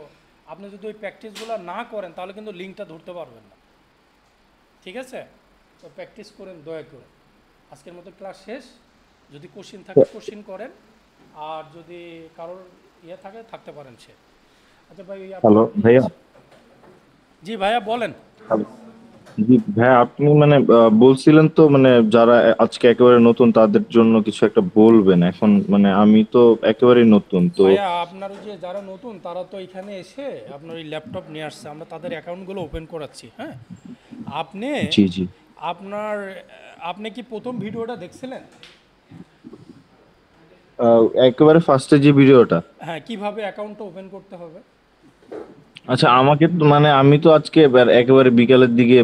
Speaker 1: আপনি যদি ওই প্র্যাকটিসগুলো না করেন তাহলে কিন্তু লিঙ্কটা ধরতে পারবেন না। ঠিক আছে, তো প্র্যাকটিস করেন দয়া করে। আজকের মতো ক্লাস শেষ। যদি কোশ্চিন থাকে কোশ্চিন করেন, আর যদি কারোর থাকে থাকতে পারেন সে। আচ্ছা ভাই,
Speaker 3: হ্যালো ভাইয়া।
Speaker 1: জি ভাইয়া বলেন।
Speaker 3: জি ভাইয়া, আপনি মানে বলছিলেন তো মানে যারা আজকে একেবারে নতুন তাদের জন্য কিছু একটা বলবেন। এখন মানে আমি তো একেবারেই নতুন তো।
Speaker 1: ভাইয়া আপনার ওই যে যারা নতুন তারা তো এখানে এসে আপনার ওই ল্যাপটপ নিয়ে আসছে, আমরা তাদের অ্যাকাউন্টগুলো ওপেন করাচ্ছি। হ্যাঁ, আপনি
Speaker 3: জি জি।
Speaker 1: আপনি কি প্রথম ভিডিওটা দেখছিলেন?
Speaker 3: একেবারে ফার্স্টে যে ভিডিওটা।
Speaker 1: হ্যাঁ, কিভাবে অ্যাকাউন্টটা ওপেন করতে হবে।
Speaker 3: আচ্ছা, আমাকে তো মানে আমি তো আজকে একেবারে বিকালের দিকে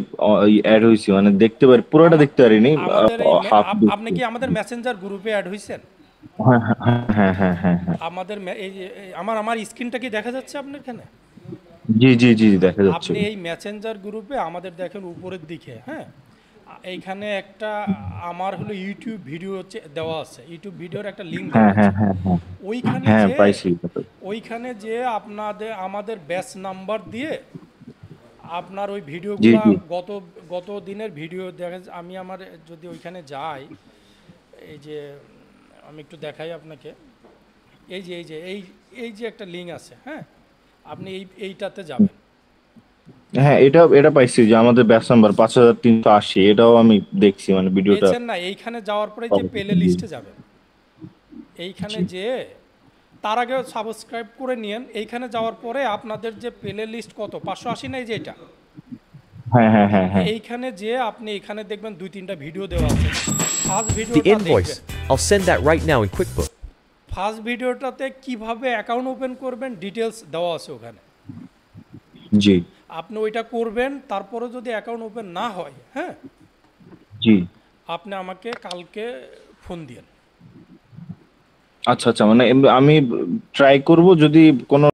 Speaker 3: অ্যাড হয়েছি, মানে দেখতে পারি পুরোটা দেখতে পারিনি,
Speaker 1: আমাদের এই
Speaker 3: হাফ
Speaker 1: আপনি
Speaker 3: দেখছি।
Speaker 1: কি আমাদের মেসেঞ্জার গ্রুপে অ্যাড হয়েছেন?
Speaker 3: হ্যাঁ হ্যাঁ হ্যাঁ হ্যাঁ হ্যাঁ হ্যাঁ।
Speaker 1: আমাদের এই যে আমার স্ক্রিনটা কি দেখা যাচ্ছে আপনার এখানে?
Speaker 3: জি জি জি, দেখা যাচ্ছে।
Speaker 1: আপনি এই মেসেঞ্জার গ্রুপে আমাদের দেখেন উপরের দিকে। হ্যাঁ, এইখানে একটা আমার হলো ইউটিউব ভিডিও দেওয়া আছে, ইউটিউব ভিডিওর একটা লিঙ্ক দেওয়া
Speaker 3: হ্যাঁ
Speaker 1: আছে।
Speaker 3: হ্যাঁ হ্যাঁ হ্যাঁ
Speaker 1: ওইখানে
Speaker 3: হ্যাঁ,
Speaker 1: যে
Speaker 3: পাইছি।
Speaker 1: ওইখানে যে আমাদের ব্যাচ নাম্বার দিয়ে আপনার ওই
Speaker 3: জি
Speaker 1: ভিডিওগুলো
Speaker 3: জি।
Speaker 1: গত গত দিনের ভিডিও দেখা আমি আমার যদি ওইখানে যাই, এই যে আমি একটু দেখাই আপনাকে, এই যে একটা লিঙ্ক আছে। হ্যাঁ, আপনি এইটাতে যাবেন।
Speaker 3: হ্যাঁ, এটা পাইছি যে আমাদের ব্যাচ নাম্বার 5380, এটাও আমি দেখছি মানে ভিডিওটা।
Speaker 1: পেয়েছেন না? এইখানে যাওয়ার পরে যে প্লে
Speaker 3: জি
Speaker 1: লিস্টে যাবেন, এইখানে
Speaker 3: জি।
Speaker 1: যে তার আগে সাবস্ক্রাইব করে নিয়েন। এইখানে যাওয়ার পরে আপনাদের যে প্লে লিস্ট কত 580 নাই যে এটা,
Speaker 3: হ্যাঁ হ্যাঁ হ্যাঁ হ্যাঁ।
Speaker 1: এইখানে যে আপনি এখানে দেখবেন 2-3টা ভিডিও দেওয়া আছে। ফার্স্ট
Speaker 4: The
Speaker 1: ভিডিওটা দেখবেন।
Speaker 4: invoice. I'll send that right now in QuickBooks.
Speaker 1: First ভিডিওটাতে কিভাবে অ্যাকাউন্ট ওপেন করবেন ডিটেলস দেওয়া আছে ওখানে,
Speaker 3: জি
Speaker 1: আপনি ওইটা করবেন। তারপরে যদি অ্যাকাউন্ট ওপেন না হয়, হ্যাঁ,
Speaker 3: জি।
Speaker 1: আপনি আমাকে কালকে ফোন দিয়েন।
Speaker 3: আচ্ছা আচ্ছা, মানে আমি ট্রাই করব, যদি কোনো